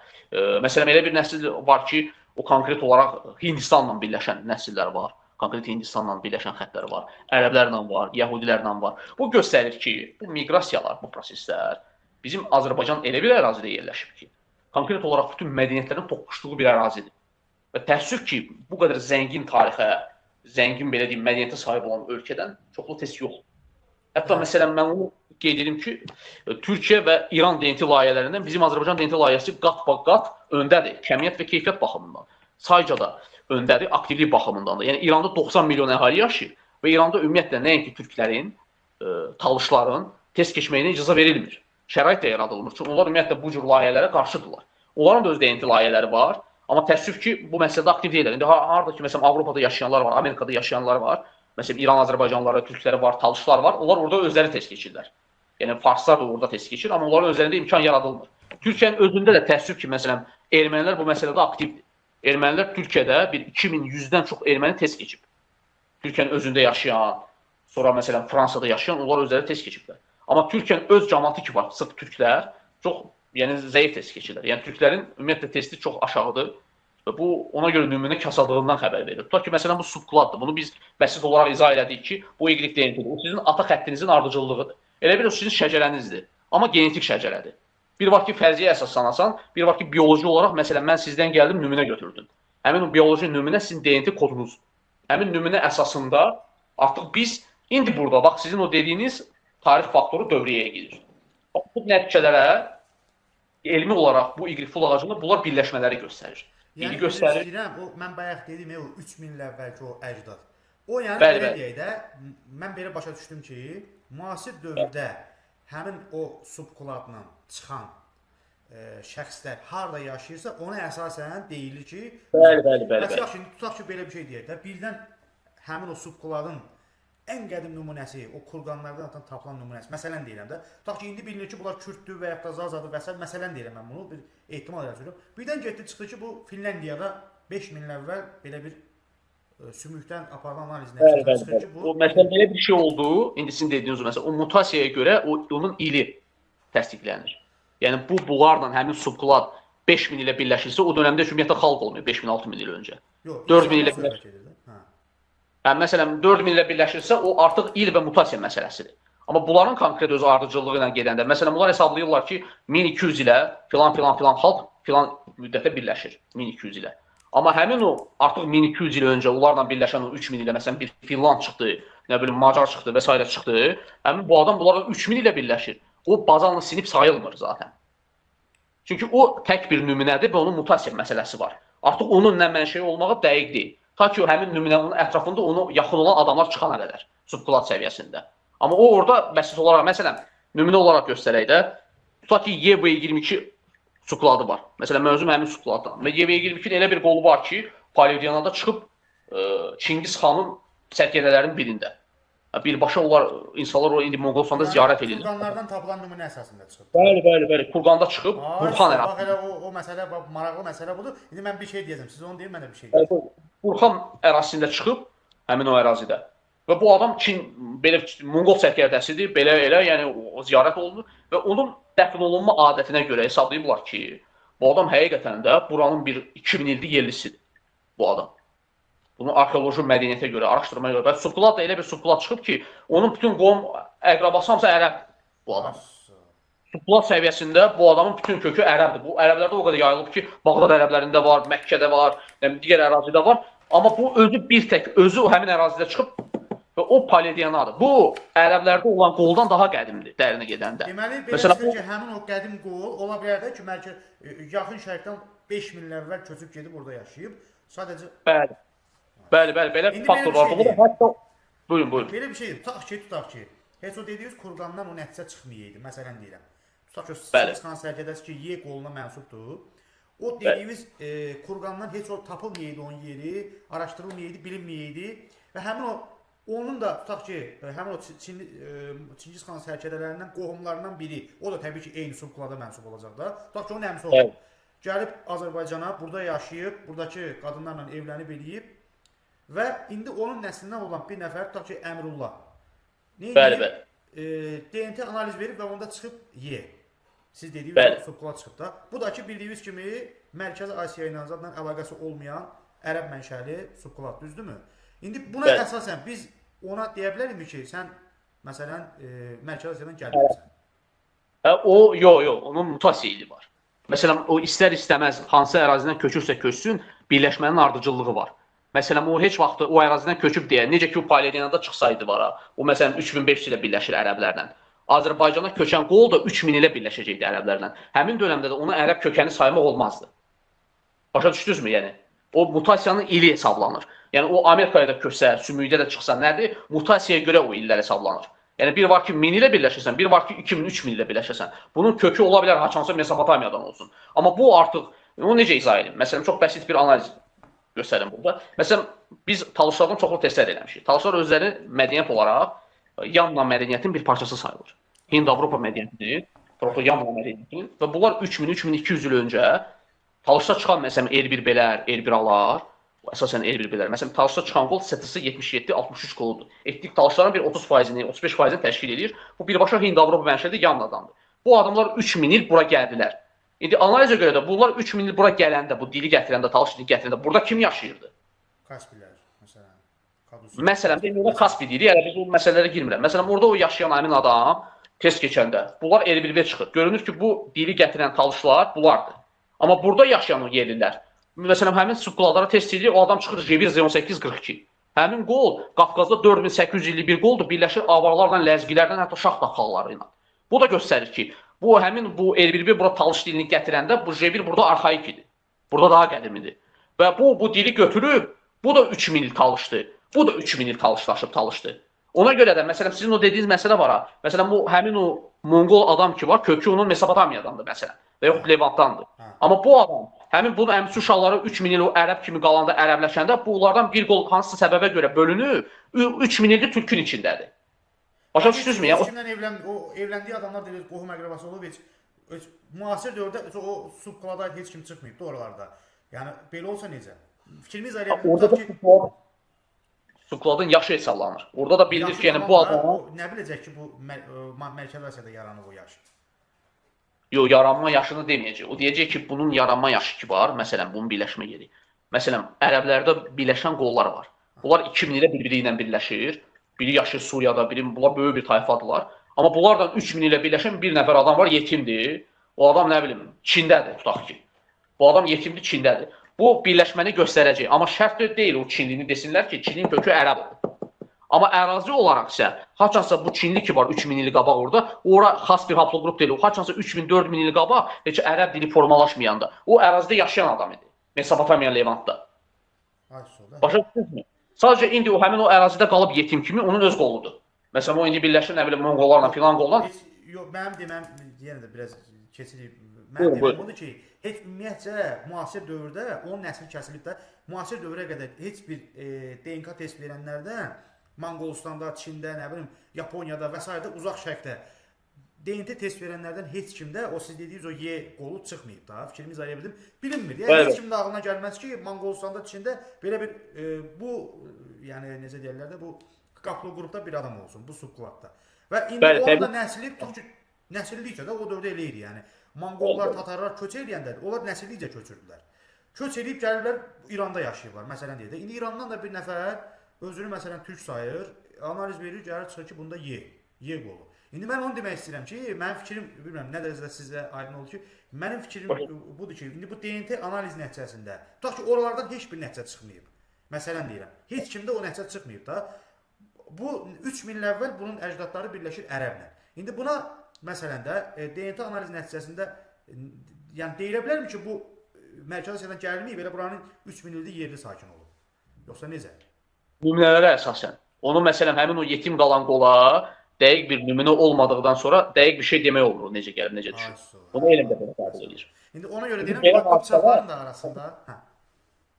Məsələn, elə bir nəsil var ki, o konkret olaraq Hindistanla birləşən nəsillər var. Konkret Hindistanla birləşən xəttləri var. Ərəblərlə var, Yəhudilərlə var. Bu göstərir ki, bu miqrasiyalar, bu proseslər bizim Azərbaycan elə bir ərazidə yerləşib ki, konkret olaraq bütün mədəniyyətlərin toqquşduğu bir ərazidir. Və təəssüf ki, bu qədər zəngin tarixə, zəngin belə deyim, mədəniyyətə sahib olan ölkədən çoxlu test yoxdur. Hətta məsələn, mən onu qeyd edim ki, Türkiyə və İran DNT layihələrindən bizim Azərbaycan DNT layihəsi qat-qat öndədir, kəmiyyət və keyfiyyət baxımından. Sayca da öndədir, aktivlik baxımından da. Yəni İranda 90 milyon əhali yaşayır və İranda ümumiyyətlə nəinki türklərin, talışların test keçməyinə icazə verilmir. Şərait də yaradılmır. Çünki onlar ümumiyyətlə bu cür layihələrə qarşıdırlar. Onların da öz DNT layihələri var, amma təəssüf ki, bu məsələdə aktiv deyirlər. İndi harada ki, məsələn, Avropada yaşayanlar var, Amerikada yaşayanlar var, məsələn, İran Azərbaycanlıları, türkləri var, talışlar var, onlar orada özləri test keçirlər. Yəni farslar da orada test keçir, amma onların özlərində imkan yaradılmır. Türkiyənin özündə də təəssüf ki, məsələn, ermənilər bu məsələdə aktivdir. Ermənilər Türkiyədə bir 2100-dən çox erməni test keçib. Türkiyənin özündə yaşayan, sonra məsələn Fransada yaşayan, onlar özləri test keçiblər. Amma Türkiyənin öz cəmaatı ki var, sırf türklər çox zəif test keçirlər. Yəni türklərin ümumiyyətlə testi çox aşağıdır və bu ona görə nümunə kasadığından xəbər verir. Tutaq ki, məsələn bu subkladdır. Bunu biz bəsit olaraq izah elədik ki, bu Y DNT-dir. O sizin ata xəttinizin ardıcıllığıdır. Elə bir o sizin şəcərənizdir. Amma genetik şəcərədir. Bir var ki, fərziyə əsaslanasan, bir var ki, bioloji olaraq, məsələn, mən sizdən gəldim, nümunə götürdüm. Həmin o bioloji nümunə sizin DNT kodunuzdur. Həmin nümunə əsasında artıq biz, indi burada, bax, sizin o dediyiniz tarix faktoru dövriyyəyə gedir. Bu nəticələrə elmi olaraq bu İqriful ağacında bunlar birləşmələri göstərir. Yəni, istəyirəm, mən bayaq dedim, o 3000 il əvvəlki o əcdad. O, yəni, belə deyək də, mən belə başa düşdüm ki, müasir dövrdə həmin o subkulatla çıxan şəxslər harda yaşayırsa, ona əsasən deyilir ki, Bəli. Yaxşı, tutaq ki, belə bir şey deyək də, birdən həmin o subkuladın ən qədim nümunəsi, o kurqanlardan tapılan nümunəsi, məsələn deyirəm də, tutaq ki, indi bilinir ki, bunlar Kürddür və ya da Zazadır və s. məsələn deyirəm mən bunu, bir ehtimal yazıyorum. Birdən getdi, çıxdı ki, bu Finlandiyada 5000 il əvvəl belə bir sümükdən aparılan analizinə çıxır ki, bu məsələn belə bir şey oldu, indi sizin dediyiniz məsələn, o mutasiyaya görə onun ili təsdiqlənir. Yəni bunlarla həmin subkulat 5000 ilə birləşirsə, o dövrdə ümumiyyətlə xalq olmuyor 5000-6000 il öncə. 4000 ilə birləşirsə. Məsələn 4000 ilə birləşirsə, o artıq il və mutasiya məsələsidir. Amma bunların konkret öz ardıcıllığı ilə gedəndə, məsələn bunlar hesablayırlar ki, 1200 ilə filan xalq filan müddətə birləşir 1200 ilə. Amma həmin o artıq 1200 il öncə onlarla birləşən o 3000 ilə məsələn bir Finland çıxdı, nə bilim Macar çıxdı və s. çıxdı. Həmin bu adam bunlarla 3000 ilə birləşir. O bazanla sinib sayılmır zaten. Çünki o tək bir nümunədir və onun mutasiya məsələsi var. Artıq onun nə mənşəyi olmağı dəqiq deyil. Ta ki o həmin nümunənin ətrafında ona yaxın olan adamlar çıxana qədər subkulat səviyyəsində. Amma o orada bəsit olaraq məsələn nümunə olaraq göstərək də, tutaq ki YV22 subkuladı var. Məsələn mövzum həmin subkulatdan. Və YV22-nin elə bir qolu var ki, Paleogenada çıxıb Çingiz xanın sərkərdələrinin birində. Birbaşa onlar insanlar o indi Moğolistanda ziyarət edirlər. Kurqanlardan tapılan nümunə əsasında çıxıb. Bəli. Kurqanda çıxıb Burxan ərazisi. Bax elə o məsələ, maraqlı məsələ budur. İndi mən bir şey deyəcəm. Siz onu deyin, mən də bir şey deyəcəm. Burxan ərazisində çıxıb həmin o ərazidə. Və bu adam Çin belə Moğol sərkərdəsidir, belə elə, yəni o ziyarət olunur və onun dəfn olunma adətinə görə hesablayıblar ki, bu adam həqiqətən də buranın bir 2000 illik yerlisidir. Bu adam. Bunu arxeoloji mədəniyyətə görə, araşdırmaya görə. Və subkulat da elə bir subkulat çıxıb ki, onun bütün qohum əqrabası hamısı ərəb bu adam. Subkulat səviyyəsində bu adamın bütün kökü ərəbdir. Bu ərəblərdə o qədər yayılıb ki, Bağdad ərəblərində var, Məkkədə var, digər ərazidə var. Amma bu özü bir tək, özü həmin ərazidə çıxıb və o Paleogenadır. Bu ərəblərdə olan qoldan daha qədimdir, dərinə gedəndə. Deməli, belədir ki, həmin o qədim qol ola bilər də ki, yaxın şərqdən 5000 il əvvəl köçüb gedib orada yaşayıb. Sadəcə Bəli, belə faktorlar olur. Hətta buyurun. Belə bir şeydir. Tutaq ki, heç o dediyiniz kurqandan o nəticə çıxmayaydı. Məsələn deyirəm. Tutaq ki, Çingiz xan sərkərdəsi ki, Y qoluna mənsubdur. O dediyiniz kurqandan heç o tapılmayaydı onun yeri, araşdırılmayaydı, bilinməyaydı və həmin onun da tutaq ki, həmin o Çingiz xan sərkərdələrindən qohumlarından biri, o da təbii ki, eyni subkulada mənsub olacaq da. Tutaq ki, onun əmsi oldu. Gəlib Azərbaycana, burada yaşayıb, buradakı qadınlarla evlənib eləyib və indi onun nəslindən olan bir nəfər, tutaq ki, Əmrullah. Bəli. DNT analiz verib və onda çıxıb Y. Siz dediyiniz subkulat çıxıb da. Bu da ki, bildiyiniz kimi Mərkəzi Asiya ilə zadla əlaqəsi olmayan ərəb mənşəli subkulat, düzdürmü? İndi buna əsasən biz ona deyə bilərikmi ki, sən məsələn Mərkəzi Asiyadan gəlmirsən? Yox, onun mutasiya ili var. Məsələn, o istər-istəməz hansı ərazidən köçürsə köçsün, birləşmənin ardıcıllığı var. Məsələn, o heç vaxt o ərazidən köçüb deyə, necə ki o Paleogenada çıxsaydı var, o məsələn 3500 ilə birləşir ərəblərlə. Azərbaycana köçən qol da 3000 ilə birləşəcəkdi ərəblərlə. Həmin dövrdə də ona ərəb kökəni saymaq olmazdı. Başa düşdünüzmü? Yəni o mutasiyanın ili hesablanır. Yəni o Amerikaya da köçsə, sümükdə də çıxsa nədir? Mutasiyaya görə o illər hesablanır. Yəni bir var ki 1000 ilə birləşirsən, bir var ki 2000-3000 ilə birləşirsən. Bunun kökü ola bilər haçansa Mesopotamiyadan olsun. Amma bu artıq onu necə izah edeyim? Məsələn, çox bəsit bir analiz göstərim burada. Məsələn, biz Talışlardan çoxlu testlər eləmişik. Talışlar özləri mədəniyyət olaraq Yamna mədəniyyətin bir parçası sayılır. Hind-Avropa mədəniyyətidir, Proto-Yamna mədəniyyətidir və bunlar 3000-3200 il öncə Talışda çıxan məsələn Elbirbelər, Elbiralar, əsasən Elbirbelər. Məsələn, Talışda çıxan qol STS 77-63 qoludur. Etnik Talışların bir 30%-ni, 35%-ni təşkil edir. Bu birbaşa Hind-Avropa mənşəli Yamnadandır. Bu adamlar 3000 il bura gəldilər. İndi analizə görə də bunlar 3000 il bura gələndə, bu dili gətirəndə, Talış dili gətirəndə burada kim yaşayırdı? Kaspilər, məsələn. Məsələn, orada Kaspi deyirik, yəni biz o məsələlərə girmirəm. Məsələn, orada o yaşayan həmin adam test keçəndə bunlar Elbirbe çıxır. Görünür ki, bu dili gətirən Talışlar bunlardır. Amma burada yaşayan o yerlilər, məsələn, həmin subkulatlara test edilir, o adam çıxır J1 Z1842. Həmin qol Qafqazda 4800 illik bir qoldur, birləşir avarlarla, ləzgilərdən, hətta şax daxalları ilə. Bu da göstərir ki, bu Elbirbe bura Talış dilini gətirəndə bu J1 burada arxaik idi. Burada daha qədimidir. Və bu dili götürüb, bu da 3000 il Talışdır. Bu da 3000 il Talışlaşıb Talışdır. Ona görə də məsələn sizin o dediyiniz məsələ var ha. Məsələn bu həmin o Monqol adam ki var, kökü onun Mesopotamiyadandır məsələn və yox Levantdandır. Amma bu adam həmin bunun əmsi uşaqları 3000 il o ərəb kimi qalanda ərəbləşəndə bunlardan bir qol hansısa səbəbə görə bölünüb 3000 ildir türkün içindədir. Başa düşdünüzmü? Yəni o evləndiyi adamlar deyir qohum əqrəbası olub heç müasir dövrdə o subklada heç kim çıxmayıb oralarda. Yəni belə olsa necə? Fikrimiz ayrı. Sukladın yaşı hesablanır. Orada da bilinir ki, yəni bu adam nə biləcək ki, bu Mərkəzi Asiyada yaranıb o yaş. Yox, yaranma yaşını deməyəcək. O deyəcək ki, bunun yaranma yaşı ki var, məsələn, bunun birləşmə yeri. Məsələn, ərəblərdə birləşən qollar var. Bunlar 2000 ilə bir-biri ilə birləşir. Biri yaşır Suriyada, biri bunlar böyük bir tayfadılar. Amma bunlardan 3000 ilə birləşən bir nəfər adam var, yetimdir. O adam nə bilim, Çindədir, tutaq ki. Bu adam yetimdir, Çindədir. Bu birləşməni göstərəcək. Amma şərt deyil o Çinlini desinlər ki, Çinin kökü ərəb oldu. Amma ərazi olaraq isə, haçansa bu Çinli ki var 3000 il qabaq orada, ora xas bir haplogrup deyil. O haçansa 3000-4000 il qabaq heç ərəb dili formalaşmayanda, o ərazidə yaşayan adam idi. Mesopotamiya, Levantda. Başa düşdünüzmü? Sadəcə indi o həmin o ərazidə qalıb yetim kimi onun öz qoludur. Məsələn, o indi birləşir, nə bilim, Monqollarla filan qollar. Yox, mənim deməm, yenə də biraz keçirik. Mənim deməm odur ki, heç ümumiyyətcə müasir dövrdə onun nəsli kəsilib də, müasir dövrə qədər heç bir DNK test verənlərdən Monqolistanda, Çində, nə bilim, Yaponiyada və s. uzaq şərqdə DNT test verənlərdən heç kimdə o siz dediyiniz o Y qolu çıxmayıb da. Fikrimiz ayrı bildim. Bilinmir. Yəni heç kimin ağlına gəlməz ki, Monqolistanda, Çində belə bir bu yəni necə deyirlər də bu qaplı qrupda bir adam olsun bu subkladda. Və indi orada nəsillikcə də o dövrdə eləyir yəni. Monqollar, Tatarlar köç eləyəndə onlar nəsillikcə köçürdülər. Köç eləyib gəliblər İranda yaşayırlar. Məsələn deyək də. İndi İrandan da bir nəfər özünü məsələn türk sayır, analiz verir, gəlir çıxır ki, bunda Y qolu. İndi mən onu demək istəyirəm ki, mənim fikrim, bilmirəm, nə dərəcədə sizə aydın olur ki, mənim fikrim budur ki, indi bu DNT analiz nəticəsində, tutaq ki, oralardan heç bir nəticə çıxmayıb. Məsələn deyirəm, heç kimdə o nəticə çıxmayıb da. Bu 3000 il əvvəl bunun əcdadları birləşir ərəblə. İndi buna məsələn də DNT analiz nəticəsində yəni deyilə bilərmi ki, bu Mərkəzi Asiyadan gəlməyib, elə buranın 3000 ildir yerli sakin olub. Yoxsa necə? Nümunələrə əsasən. Onu məsələn həmin o yetim qalan qola dəqiq bir nümunə olmadıqdan sonra dəqiq bir şey demək olur, necə gəlib, necə düşür. Bunu elm də belə qəbul edir. İndi ona görə deyirəm ki, qıpçaqların da arasında.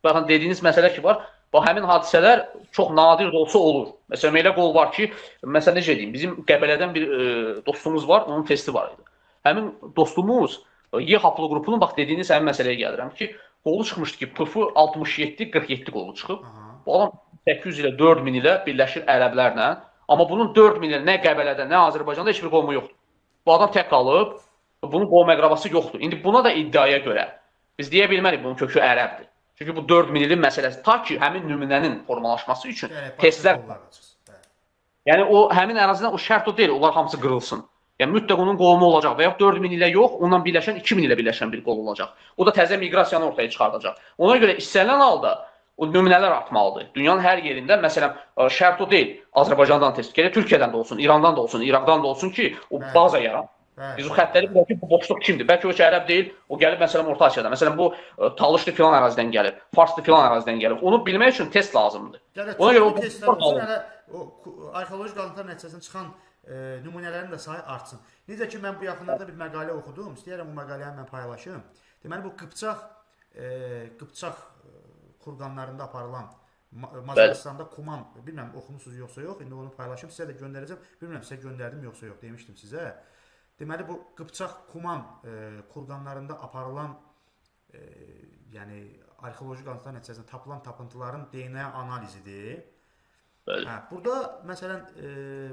Baxın, dediyiniz məsələ ki var, həmin hadisələr çox nadir də olsa olur. Məsələn, elə qol var ki, məsələn, necə deyim, bizim Qəbələdən bir dostumuz var, onun testi var idi. Həmin dostumuz Y haplı qrupunun, bax, dediyiniz həmin məsələyə gəlirəm ki, qolu çıxmışdı ki, PF 67-47 qolu çıxıb. Bu adam 800 ilə 4000 ilə birləşir ərəblərlə. Amma bunun 4000 il nə Qəbələdə, nə Azərbaycanda heç bir qohumu yoxdur. Bu adam tək qalıb, bunun qohum əqrabası yoxdur. İndi buna da iddiaya görə biz deyə bilmərik bunun kökü ərəbdir. Çünki bu 4000 ilin məsələsi. Ta ki, həmin nümunənin formalaşması üçün testlər... Yəni, o həmin ərazidən o şərt o deyil, onlar hamısı qırılsın. Yəni, mütləq onun qohumu olacaq və yaxud 4000 ilə yox, ondan birləşən 2000 ilə birləşən bir qol olacaq. O da təzə miqrasiyanı ortaya çıxardacaq. Ona görə istənilən halda o nümunələr artmalıdır. Dünyanın hər yerində, məsələn, şərt o deyil, Azərbaycandan test gəlir, Türkiyədən də olsun, İrandan da olsun, İraqdan da olsun ki, o baza yaran. Biz o xəttləri bilək ki, bu boşluq kimdir? Bəlkə o ki, ərəb deyil, o gəlib, məsələn, Orta Asiyadan. Məsələn, bu Talışlı filan ərazidən gəlib, Farslı filan ərazidən gəlib. Onu bilmək üçün test lazımdır. Ona görə o testlər olsun, hələ arxeoloji qalıntılar nəticəsində çıxan nümunələrin də sayı artsın. Necə ki, mən bu yaxınlarda bir məqalə oxudum, istəyərəm bu məqaləni mən paylaşım. Deməli, bu Qıpçaq kurqanlarında aparılan Macaristanda Kuman, bilmirəm oxumusunuz yoxsa yox, indi onu paylaşım, sizə də göndərəcəm, bilmirəm sizə göndərdim yoxsa yox, demişdim sizə. Deməli, bu Qıpçaq Kuman kurqanlarında aparılan yəni arxeoloji qalıntılar nəticəsində tapılan tapıntıların DNA analizidir. Burada, məsələn,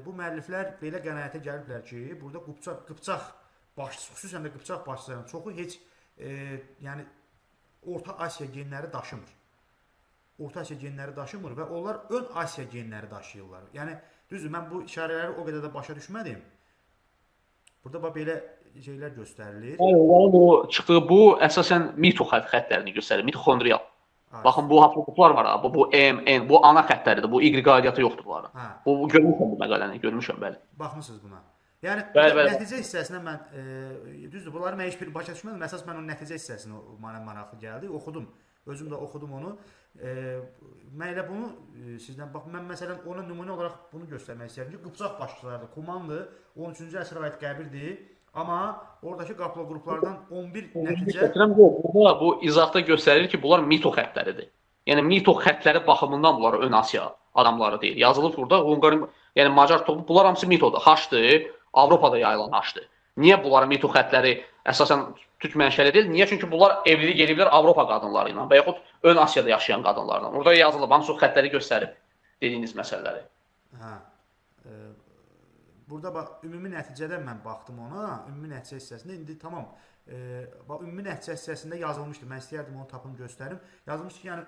bu müəlliflər belə qənaətə gəliblər ki, burada Qıpçaq başçısı, xüsusən də Qıpçaq başçılarının çoxu heç yəni Orta Asiya genləri daşımır. Orta Asiya genləri daşımır və onlar ön Asiya genləri daşıyırlar. Yəni, düzdür, mən bu işarələri o qədər də başa düşmədim. Burada belə şeylər göstərilir. Onların çıxdığı bu, əsasən mito xəttlərini göstərir, mitoxondrial. Baxın, bu haplogrupplar var, bu M, N, bu ana xəttləridir, bu Y qeydiyyatı yoxdur bunların. Bu, görmüşəm bu məqaləni, görmüşəm, bəli. Baxmışsınız buna. Yəni, nəticə hissəsinə mən, düzdür, bunları mən heç bir başa düşmədim, əsas mən onun nəticə hissəsini mənə maraqlı gəldi, oxudum, özüm də oxudum onu. mən elə bunu sizdən bax mən məsələn ona nümunə olaraq bunu göstərmək istəyirəm ki, Qıpçaq başçılarıdır, Kumandır, 13-cü əsrə aid qəbirdir. Amma oradakı qapla qruplardan 11 nəticə Burada bu izahda göstərir ki, bunlar mito xəttləridir. Yəni mito xəttləri baxımından bunlar ön Asiya adamları deyil. Yazılıb burada Hunqar, yəni Macar topu bunlar hamısı mitodur. Haçdır, Avropada yayılan haçdır. Niyə bunların mito xəttləri əsasən türk mənşəli deyil? Niyə? Çünki bunlar evlilik ediblər Avropa qadınları ilə və yaxud ön Asiyada yaşayan qadınlarla. Orada yazılıb, hamısı xəttləri göstərib dediyiniz məsələləri. Hə. Burada bax ümumi nəticədə mən baxdım ona. Ümumi nəticə hissəsində indi tamam. Bax ümumi nəticə hissəsində yazılmışdı. Mən istəyərdim onu tapım göstərim. Yazılmışdı ki, yəni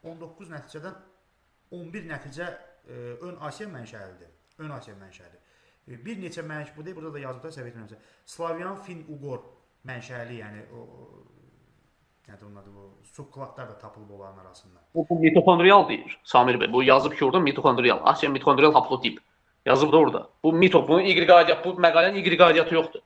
19 nəticədən 11 nəticə ön Asiya mənşəlidir. Ön Asiya mənşəlidir. Bir neçə mənşə bu deyil, burada da yazılıbda səhv etmirəmsə. Slavyan, Fin-Uqor mənşəli, yəni o nədir onun adı bu? Subkladlar da tapılıb onların arasında. Bu mitoxondrial deyir Samir bəy. Bu yazıb ki, orada mitoxondrial, Asiya mitoxondrial haplotip. Yazıb da orada. Bu mito, bunun Y adiyyatı, bu məqalənin Y adiyyatı yoxdur.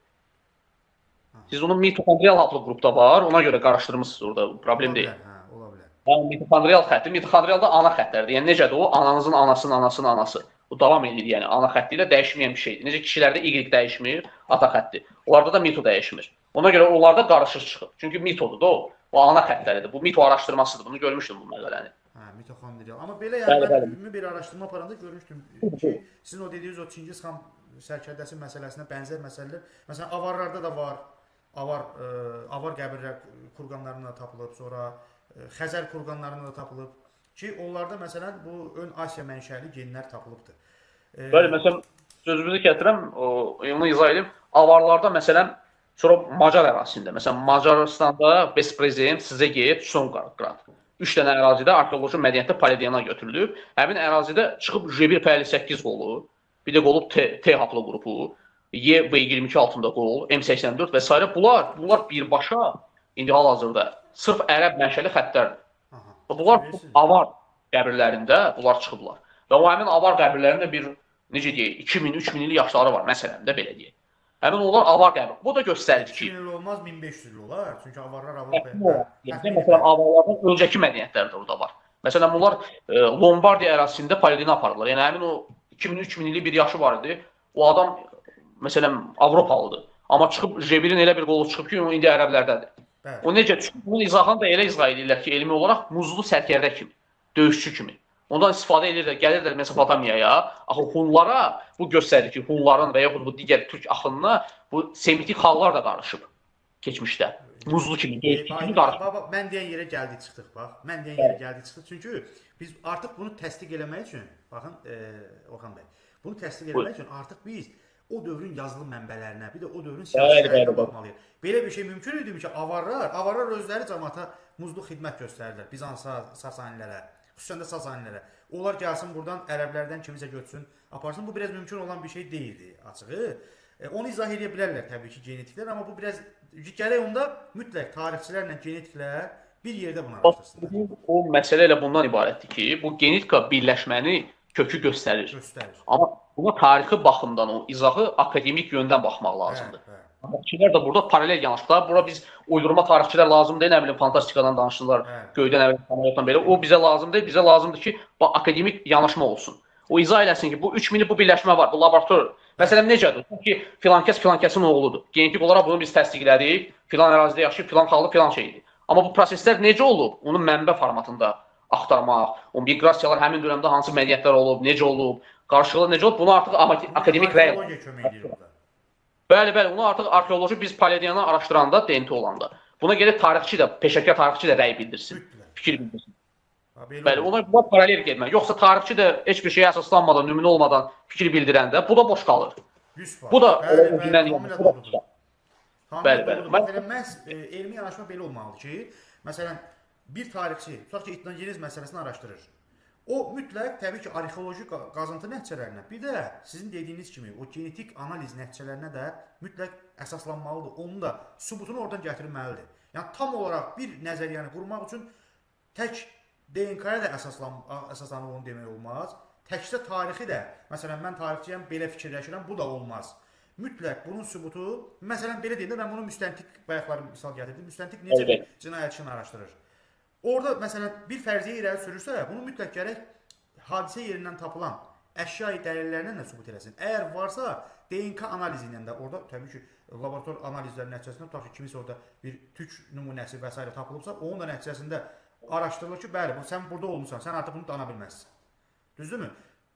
Siz onun mitoxondrial haplogrupda var, ona görə qarışdırmışsınız orada, problem deyil. Hə, ola bilər. Yəni mitoxondrial xətti, mitoxondrial da ana xəttlərdir. Yəni necədir o? Ananızın anasının anasının anası. Bu davam edir, yəni ana xətti ilə dəyişməyən bir şeydir. Necə kişilərdə Y dəyişmir, ata xətti. Onlarda da mito dəyişmir. Ona görə onlarda qarışıq çıxır. Çünki mitodur da o. O ana xəttləridir. Bu mito araşdırmasıdır. Bunu görmüşdüm bu məqaləni. Hə, mitoxondrial. Amma belə yəni mən ümumi bir araşdırma aparanda görmüşdüm ki, sizin o dediyiniz o Çingiz xan sərkərdəsi məsələsinə bənzər məsələlər, məsələn, avarlarda da var. Avar qəbirlər kurqanlarında da tapılıb, sonra Xəzər kurqanlarında da tapılıb ki, onlarda məsələn bu ön Asiya mənşəli genlər tapılıbdır. Bəli, məsələn, sözümüzü gətirəm, onu izah edeyim. Avarlarda məsələn, sonra Macar ərazisində, məsələn, Macaristanda Besprezent, Szeged, Tsonqrad. 3 dənə ərazidə arxeoloji mədəniyyətdə Palediana götürülüb. Həmin ərazidə çıxıb J1P58 qolu, bir də qolub T haplı qrupu, YV22 altında qol, M84 və s. Bunlar birbaşa indi hal-hazırda sırf ərəb mənşəli xəttlərdir. Bunlar avar qəbirlərində bunlar çıxıblar. Və o həmin avar qəbirlərində bir, necə deyək, 2000-3000 il yaşları var, məsələn də belə deyək. Həmin onlar avar qəbir. Bu da göstərir ki... 2000 il olmaz, 1500 il olar. Çünki avarlar Avropaya... Məsələn, avarlardan öncəki mədəniyyətlər də orada var. Məsələn, bunlar Lombardiya ərazisində Palediana aparırlar. Yəni, həmin o 2000-3000 ili bir yaşı var idi. O adam, məsələn, Avropalıdır. Amma çıxıb, J1-in elə bir qolu çıxıb ki, o indi ərəblərdədir. O necə çıxıb? Bunun izahını da elə izah edirlər ki, elmi olaraq muzlu sərkərdə kimi, döyüşçü kimi. Ondan istifadə edirlər, gəlirlər Mesopotamiyaya. Axı Hunlara bu göstərir ki, Hunların və yaxud bu digər türk axınına bu semitik xalqlar da qarışıb keçmişdə. Muzlu kimi, döyüşçü kimi qarışıb. Mən deyən yerə gəldik çıxdıq, bax. Mən deyən yerə gəldik çıxdıq. Çünki biz artıq bunu təsdiq eləmək üçün, baxın Orxan bəy, bunu təsdiq eləmək üçün artıq biz o dövrün yazılı mənbələrinə, bir də o dövrün siyasi şəraitinə baxmalıyıq. Belə bir şey mümkün idi ki, avarlar özləri cəmaata muzlu xidmət göstərirlər. Bizansa, Sasanilərə, xüsusən də Sasanilərə. Onlar gəlsin buradan ərəblərdən kimisə götürsün, aparsın. Bu biraz mümkün olan bir şey deyildi, açığı. Onu izah edə bilərlər təbii ki, genetiklər, amma bu biraz gərək onda mütləq tarixçilərlə genetiklər bir yerdə bunu araşdırsınlar. O məsələ elə bundan ibarətdir ki, bu genetika birləşməni kökü göstərir. Amma buna tarixi baxımdan o izahı akademik yöndən baxmaq lazımdır. Tarixçilər də burada paralel yanaşırlar. Bura biz uydurma tarixçilər lazım deyil, nə bilim fantastikadan danışırlar, göydən əvvəl samolyotdan belə. O bizə lazım deyil, bizə lazımdır ki, akademik yanaşma olsun. O izah eləsin ki, bu 3000 bu birləşmə var, bu laborator. Məsələn necədir? Çünki filankəsin oğludur. Genetik olaraq bunu biz təsdiqlədik. Filan ərazidə yaşayıb, filan xalqı filan şeydir. Amma bu proseslər necə olub? Onun mənbə formatında axtarmaq, o miqrasiyalar həmin dövrdə hansı mədəniyyətlər olub, necə olub, qarşılıqlı necə olub, bunu artıq akademik rəy. Bəli, onu artıq arxeoloji biz Palediana araşdıranda, DNT olanda. Buna görə tarixçi də, peşəkar tarixçi də rəy bildirsin, fikir bildirsin. Bəli, ona paralel getmək. Yoxsa tarixçi də heç bir şeyə əsaslanmadan, nümunə olmadan fikir bildirəndə, bu da boş qalır. Bu da Məhz elmi yanaşma belə olmalıdır ki, məsələn, bir tarixçi, tutaq ki, etnogenez məsələsini araşdırır. O mütləq təbii ki, arxeoloji qazıntı nəticələrinə, bir də sizin dediyiniz kimi o genetik analiz nəticələrinə də mütləq əsaslanmalıdır. Onun da sübutunu oradan gətirilməlidir. Yəni tam olaraq bir nəzəriyyəni qurmaq üçün tək DNK-ya da əsaslanıb onu demək olmaz. Təkcə tarixi də, məsələn, mən tarixçiyəm, belə fikirləşirəm, bu da olmaz. Mütləq bunun sübutu, məsələn, belə deyəndə mən bunu müstəntiq bayaqları misal gətirdim. Müstəntiq necə bir cinayət işini araşdırır? Orada məsələn bir fərziyyə irəli sürürsə, bunu mütləq gərək hadisə yerindən tapılan əşya dəlillərindən də sübut eləsin. Əgər varsa, DNK analizi ilə də orada təbii ki, laborator analizlərin nəticəsində tutaq ki, kimisə orada bir tük nümunəsi və s. tapılıbsa, onun da nəticəsində araşdırılır ki, bəli, sən burada olmusan, sən artıq bunu dana bilməzsən. Düzdürmü?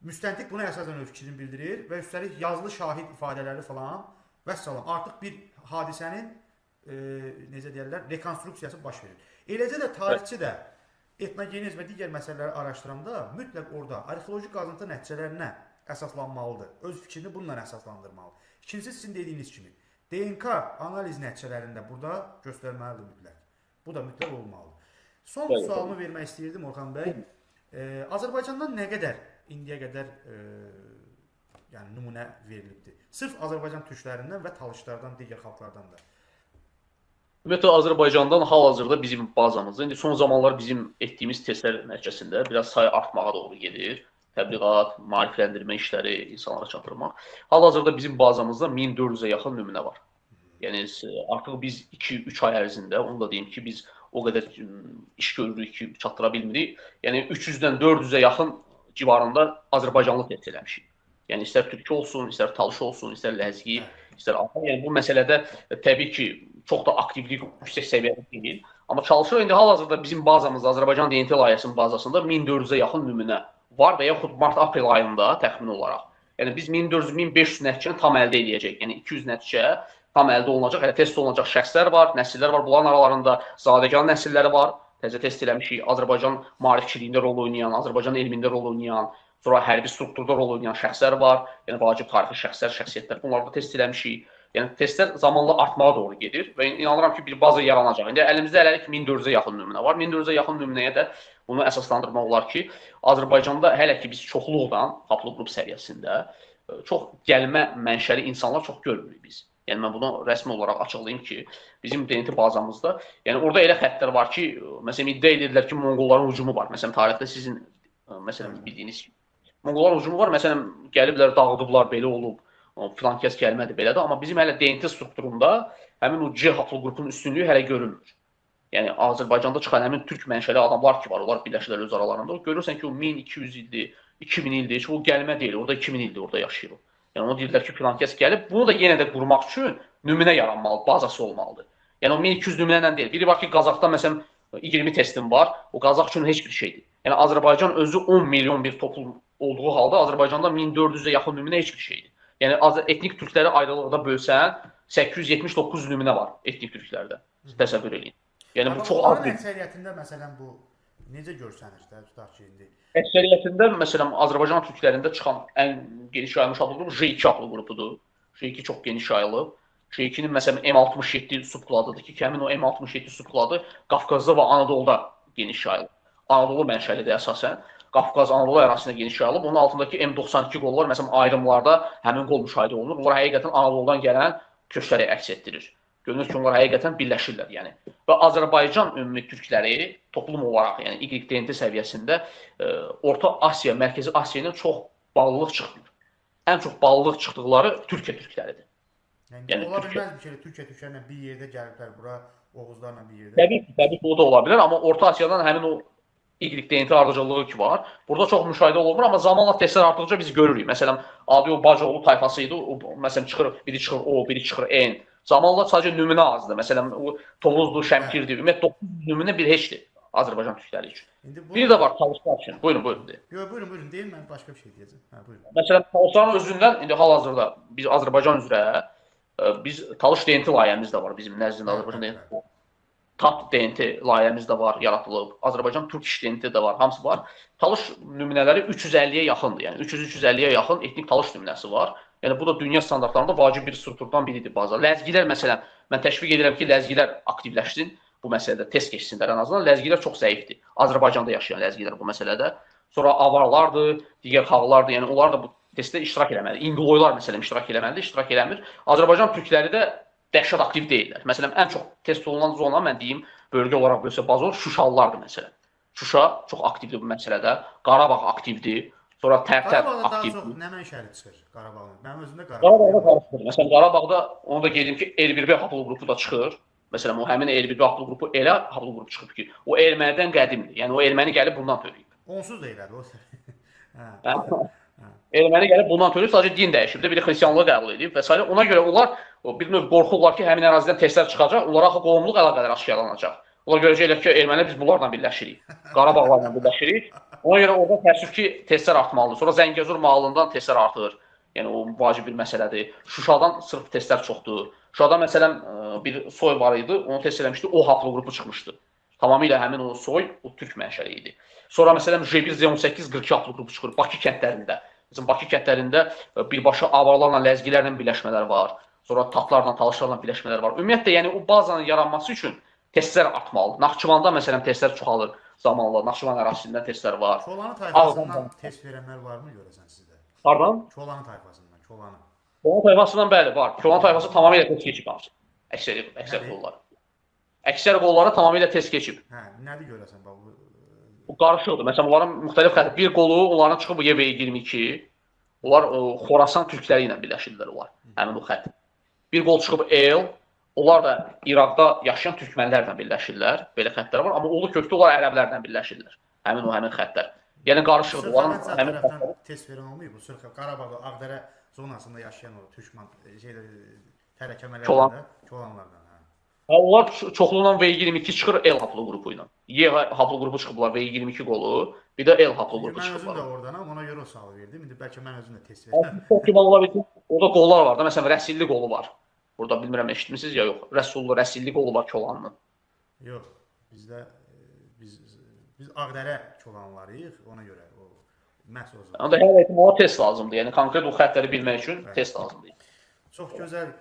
Müstəntiq buna əsasən öz fikrini bildirir və üstəlik yazılı şahid ifadələri falan və salam. Artıq bir hadisənin necə deyirlər, rekonstruksiyası baş verir. Eləcə də tarixçi də etnogenez və digər məsələləri araşdıranda mütləq orada arxeoloji qazıntı nəticələrinə əsaslanmalıdır. Öz fikrini bununla əsaslandırmalıdır. İkincisi sizin dediyiniz kimi DNK analiz nəticələrində burada göstərməlidir mütləq. Bu da mütləq olmalıdır. Son sualımı vermək istəyirdim Orxan bəy. Azərbaycandan nə qədər indiyə qədər yəni nümunə verilibdir? Sırf Azərbaycan türklərindən və talışlardan, digər xalqlardan da. Ümumiyyətlə Azərbaycandan hal-hazırda bizim bazamızda, indi son zamanlar bizim etdiyimiz testlər nəticəsində biraz sayı artmağa doğru gedir. Təbliğat, maarifləndirmə işləri, insanlara çatdırmaq. Hal-hazırda bizim bazamızda 1400-ə yaxın nümunə var. Yəni artıq biz 2-3 ay ərzində, onu da deyim ki, biz o qədər iş görürük ki, çatdıra bilmirik. Yəni 300-dən 400-ə yaxın civarında Azərbaycanlı test eləmişik. Yəni istər türk olsun, istər talış olsun, istər ləzgi, istər afan. Yəni bu məsələdə təbii ki, çox da aktivlik yüksək səviyyədə deyil. Amma çalışırıq indi hal-hazırda bizim bazamızda, Azərbaycan DNT layihəsinin bazasında 1400-ə yaxın nümunə var və yaxud mart-aprel ayında təxmin olaraq. Yəni biz 1400-1500 nəticəni tam əldə edəcəyik. Yəni 200 nəticə tam əldə olunacaq. Hələ test olunacaq şəxslər var, nəsillər var. Bunların aralarında zadəgan nəsilləri var. Təzə test eləmişik. Azərbaycan maarifçiliyində rol oynayan, Azərbaycan elmində rol oynayan, sonra hərbi strukturda rol oynayan şəxslər var. Yəni vacib tarixi şəxslər, şəxsiyyətlər. Bunları da test eləmişik. Yəni testlər zamanla artmağa doğru gedir və inanıram ki, bir baza yaranacaq. İndi əlimizdə hələlik 1400-ə yaxın nümunə var. 1400-ə yaxın nümunəyə də bunu əsaslandırmaq olar ki, Azərbaycanda hələ ki biz çoxluqdan, haplı qrup səviyyəsində çox gəlmə mənşəli insanlar çox görmürük biz. Yəni mən bunu rəsmi olaraq açıqlayım ki, bizim DNT bazamızda, yəni orada elə xəttlər var ki, məsələn iddia edirlər ki, Monqolların hücumu var. Məsələn tarixdə sizin məsələn bildiyiniz kimi Monqolların hücumu var. Məsələn gəliblər, dağıdıblar, belə olub, filan kəs gəlmədi belədir. Amma bizim hələ DNT strukturunda həmin o C haplı qrupun üstünlüyü hələ görünmür. Yəni Azərbaycanda çıxan həmin türk mənşəli adamlar ki var, onlar birləşirlər öz aralarında. Görürsən ki, o 1200 ildir, 2000 ildir, heç o gəlmə deyil. Orada 2000 ildir, orada yaşayır o. Yəni onu deyirlər ki, filan kəs gəlib. Bunu da yenə də qurmaq üçün nümunə yaranmalı, bazası olmalıdır. Yəni o 1200 nümunə deyil. Biri var ki, Qazaxda məsələn 20 testim var. O Qazax üçün heç bir şeydir. Yəni Azərbaycan özü 10 milyon bir toplum olduğu halda Azərbaycanda 1400-ə yaxın nümunə heç bir şeydir. Yəni etnik türkləri ayrılıqda bölsən 879 nümunə var etnik türklərdə. Təsəvvür eləyin. Yəni bu çox az. Əksəriyyətində məsələn bu necə görsənir də tutaq ki indi? Əksəriyyətində məsələn Azərbaycan türklərində çıxan ən geniş yayılmış adlı qrup J2 adlı qrupudur. J2 çox geniş yayılıb. J2-nin məsələn M67 subkladıdır ki, həmin o M67 subkladı Qafqazda və Anadoluda geniş yayılıb. Anadolu mənşəlidir əsasən. Qafqaz Anadolu ərazisində geniş yayılıb. Onun altındakı M92 qollar məsələn ayrımlarda həmin qol müşahidə olunur. Bunlar həqiqətən Anadoludan gələn köçləri əks etdirir. Görünür ki, onlar həqiqətən birləşirlər, yəni. Və Azərbaycan ümumi türkləri toplum olaraq, yəni YDNT səviyyəsində Orta Asiya, Mərkəzi Asiya ilə çox bağlılıq çıxmır. Ən çox bağlılıq çıxdıqları Türkiyə türkləridir. Yəni ola bilməz bir kere Türkiyə türklərlə bir yerdə gəliblər bura, Oğuzlarla bir yerdə. Təbii ki, o da ola bilər, amma Orta Asiyadan həmin o YDNT ardıcıllığı ki var, burada çox müşahidə olunmur, amma zamanla testlər artdıqca biz görürük. Məsələn, adi o Bacıoğlu tayfası idi, o məsələn çıxır, biri çıxır O, biri çıxır N. Zamanla sadəcə nümunə azdır. Məsələn, o Tovuzdur, Şəmkirdir. Ümumiyyətlə 9 nümunə bir heçdir Azərbaycan türkləri üçün. Bir də var talışlar üçün. Buyurun. Yox, buyurun. Deyim, mən başqa bir şey deyəcəm. Hə, buyurun. Məsələn, talışların özündən indi hal-hazırda biz Azərbaycan üzrə biz talış DNT layihəmiz də var bizim nəzdində Azərbaycan DNT. TAP DNT layihəmiz də var, yaratılıb. Azərbaycan Türk İş DNT də var, hamısı var. Talış nümunələri 350-yə yaxındır. Yəni 300-350-yə yaxın etnik talış nümunəsi var. Yəni bu da dünya standartlarında vacib bir strukturdan biridir baza. Ləzgilər məsələn, mən təşviq edirəm ki, ləzgilər aktivləşsin bu məsələdə, test keçsinlər ən azından. Ləzgilər çox zəifdir. Azərbaycanda yaşayan ləzgilər bu məsələdə. Sonra avarlardır, digər xalqlardır. Yəni onlar da bu testdə iştirak eləməlidir. İnqiloylar məsələn iştirak eləməlidir, iştirak eləmir. Azərbaycan türkləri də dəhşət aktiv deyirlər. Məsələn, ən çox test olunan zona mən deyim, bölgə olaraq bölsə bazor Şuşalılardır məsələn. Şuşa çox aktivdir bu məsələdə. Qarabağ aktivdir. Sonra Tərtər aktivdir. Qarabağda daha çox nə mənşəli çıxır Qarabağın? Mənim özümdə Qarabağda qarışmır. Məsələn, Qarabağda onu da qeyd edim ki, Elbirbə haplı qrupu da çıxır. Məsələn, o həmin Elbirli haplı qrupu elə haplı qrup çıxıb ki, o ermənidən qədimdir. Yəni o erməni gəlib bundan törəyib. Onsuz da elədi o. Erməni gəlib bundan törəyib, sadəcə din dəyişib də, biri xristianlığı qəbul edib və s. Ona görə onlar bir növ qorxurlar ki, həmin ərazidən testlər çıxacaq, onlara qovumluq əlaqələri aşkarlanacaq. Onlar görəcəklər ki, erməni biz bunlarla birləşirik. Qarabağlarla birləşirik. Ona görə orada təəssüf ki, testlər artmalıdır. Sonra Zəngəzur malından testlər artır. Yəni o vacib bir məsələdir. Şuşadan sırf testlər çoxdur. Şuşada məsələn bir soy var idi, onu test eləmişdi, o haplı qrupu çıxmışdı. Tamamilə həmin o soy o türk mənşəli idi. Sonra məsələn J1 Z18 42 haplı qrupu çıxır Bakı kəndlərində. Bizim Bakı kəndlərində birbaşa avarlarla, ləzgilərlə birləşmələr var. Sonra tatlarla, talışlarla birləşmələr var. Ümumiyyətlə, yəni o bazanın yaranması üçün testlər artmalıdır. Naxçıvanda məsələn testlər çoxalır zamanla. Naxçıvan ərazisindən testlər var. Çolanı tayfasından test verənlər varmı görəsən sizdə? Pardon? Çolanı tayfasından, çolanı. Çolan tayfasından bəli var. Çolan tayfası tamamilə test keçib hamısı. Əksər qolları. Əksər qolları tamamilə test keçib. Hə, nədir görəsən bax bu? Bu qarışıqdır. Məsələn, onların müxtəlif xətti. Bir qolu onların çıxıb YV22. Onlar Xorasan türkləri ilə birləşirlər onlar. Həmin o xətt. Bir qol çıxıb El. Onlar da İraqda yaşayan türkmənlərlə birləşirlər. Belə xəttlər var. Amma ulu köklü onlar ərəblərlə birləşirlər. Həmin xəttlər. Yəni qarışıqdır. Onların həmin tərəfdən test verən olmayıb. Bu Sırx Qarabağ, Ağdərə zonasında yaşayan o türkmən tərəkəmələrdə, çolanlardan. Onlar çoxluğundan V22 çıxır El haplı qrupu ilə. Y haplı qrupu çıxıblar V22 qolu, bir də El haplı qrupu çıxıblar. Mən özüm də oradanam, ona görə o sual verdim. İndi bəlkə mən özüm də test verəm. Çox güman ola bilər. Orada qollar var da, məsələn Rəsilli qolu var. Burada bilmirəm eşitmisiniz ya yox. Rəsilli qolu var Kolanın. Yox, bizdə biz Ağdərə çolanlarıyıq, ona görə o məhz o zaman. Onda hər ehtimala test lazımdır. Yəni konkret o xəttləri bilmək üçün test lazımdır. Çox gözəl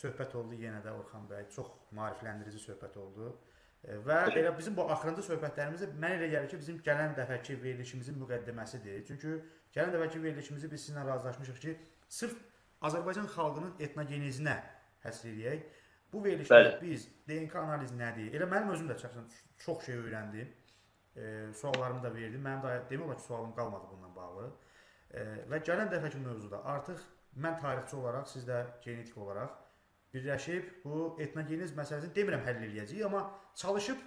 söhbət oldu yenə də Orxan bəy. Çox maarifləndirici söhbət oldu. Və elə bizim bu axırıncı söhbətlərimizdə mənə elə gəlir ki, bizim gələn dəfəki verilişimizin müqəddiməsidir. Çünki gələn dəfəki verilişimizi biz sizinlə razılaşmışıq ki, sırf Azərbaycan xalqının etnogenizinə həsr eləyək. Bu verilişdə biz DNK analiz nədir? Elə mənim özüm də çox şey öyrəndim. Suallarımı da verdim. Mənim də demək olar ki, sualım qalmadı bununla bağlı. Və gələn dəfəki mövzuda artıq mən tarixçi olaraq, siz də genetik olaraq birləşib bu etnogeniz məsələsini demirəm həll eləyəcəyik, amma çalışıb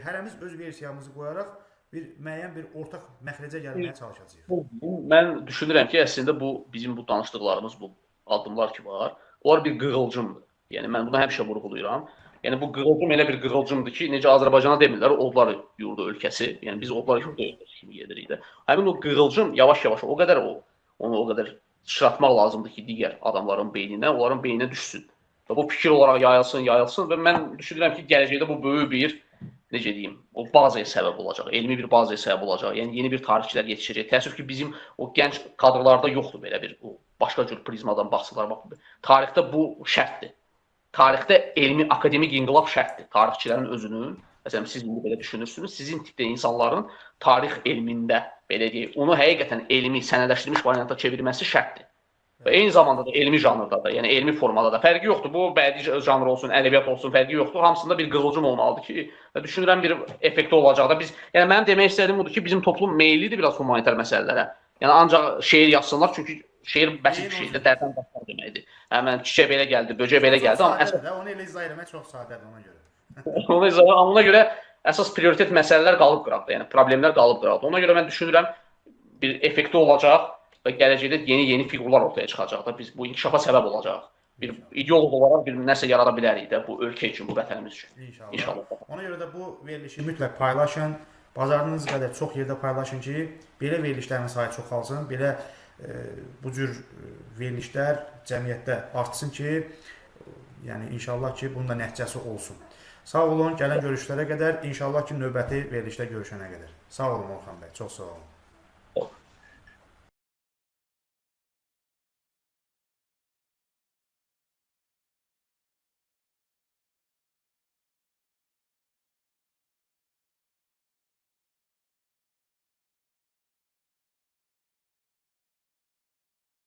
hərəmiz öz versiyamızı qoyaraq müəyyən bir ortaq məxrəcə gəlməyə çalışacağıq. Mən düşünürəm ki, əslində bu bizim bu danışdıqlarımız, bu addımlar ki var, onlar bir qığılcımdır. Yəni mən bunu həmişə vurğulayıram. Yəni bu qığılcım elə bir qığılcımdır ki, necə Azərbaycana demirlər, odlar yurdu ölkəsi. Yəni biz odlar yurdu ölkəsi kimi gedirik də. Həmin o qığılcım yavaş-yavaş o qədər onu o qədər sıçratmaq lazımdır ki, digər adamların beyninə, onların beyninə düşsün. Və bu fikir olaraq yayılsın və mən düşünürəm ki, gələcəkdə bu böyük bir, necə deyim, o bazaya səbəb olacaq, elmi bir bazaya səbəb olacaq. Yəni yeni bir tarixçilər yetişəcək. Təəssüf ki, bizim o gənc kadrlarda yoxdur belə bir başqa cür prizmadan baxsınlar. Bax, tarixdə bu şərtdir. Tarixdə elmi akademik inqilab şərtdir. Tarixçilərin özünün, məsələn siz indi belə düşünürsünüz, sizin tipdə insanların tarix elmində belə deyək, onu həqiqətən elmi, sənədləşdirilmiş variantda çevirməsi şərtdir. Və eyni zamanda da elmi janrda da, yəni elmi formada da fərqi yoxdur. Bu bədii janr olsun, ədəbiyyat olsun, fərqi yoxdur. Hamısında bir qığılcım olmalıdır ki, və düşünürəm bir effekti olacaq da. Biz, yəni mənim demək istədiyim budur ki, bizim toplum meyillidir biraz humanitar məsələlərə. Yəni ancaq şeir yazsınlar, çünki şeir bəsit bir şeydir, dərdən başlar deməkdir. Həmən çiçək belə gəldi, böcək belə gəldi, amma əsas onu elə izah etmək çox sadədir ona görə. Ona görə əsas prioritet məsələlər qalıb qıraqda, yəni problemlər qalıb qıraqda. Ona görə mən düşünürəm bir effekti olacaq. Və gələcəkdə yeni fiqurlar ortaya çıxacaq da, biz bu inkişafa səbəb olacaq. Bir ideoloq olaraq bir nəsə yarada bilərik də bu ölkə üçün, bu vətənimiz üçün. İnşallah. Ona görə də bu verilişi mütləq paylaşın. Bacardığınız qədər çox yerdə paylaşın ki, belə verilişlərin sayı çoxalsın, belə bu cür verilişlər cəmiyyətdə artsın ki, yəni inşallah ki, bunun da nəticəsi olsun. Sağ olun, gələn görüşlərə qədər, inşallah ki, növbəti verilişdə görüşənə qədər. Sağ olun Orxan bəy, çox sağ olun.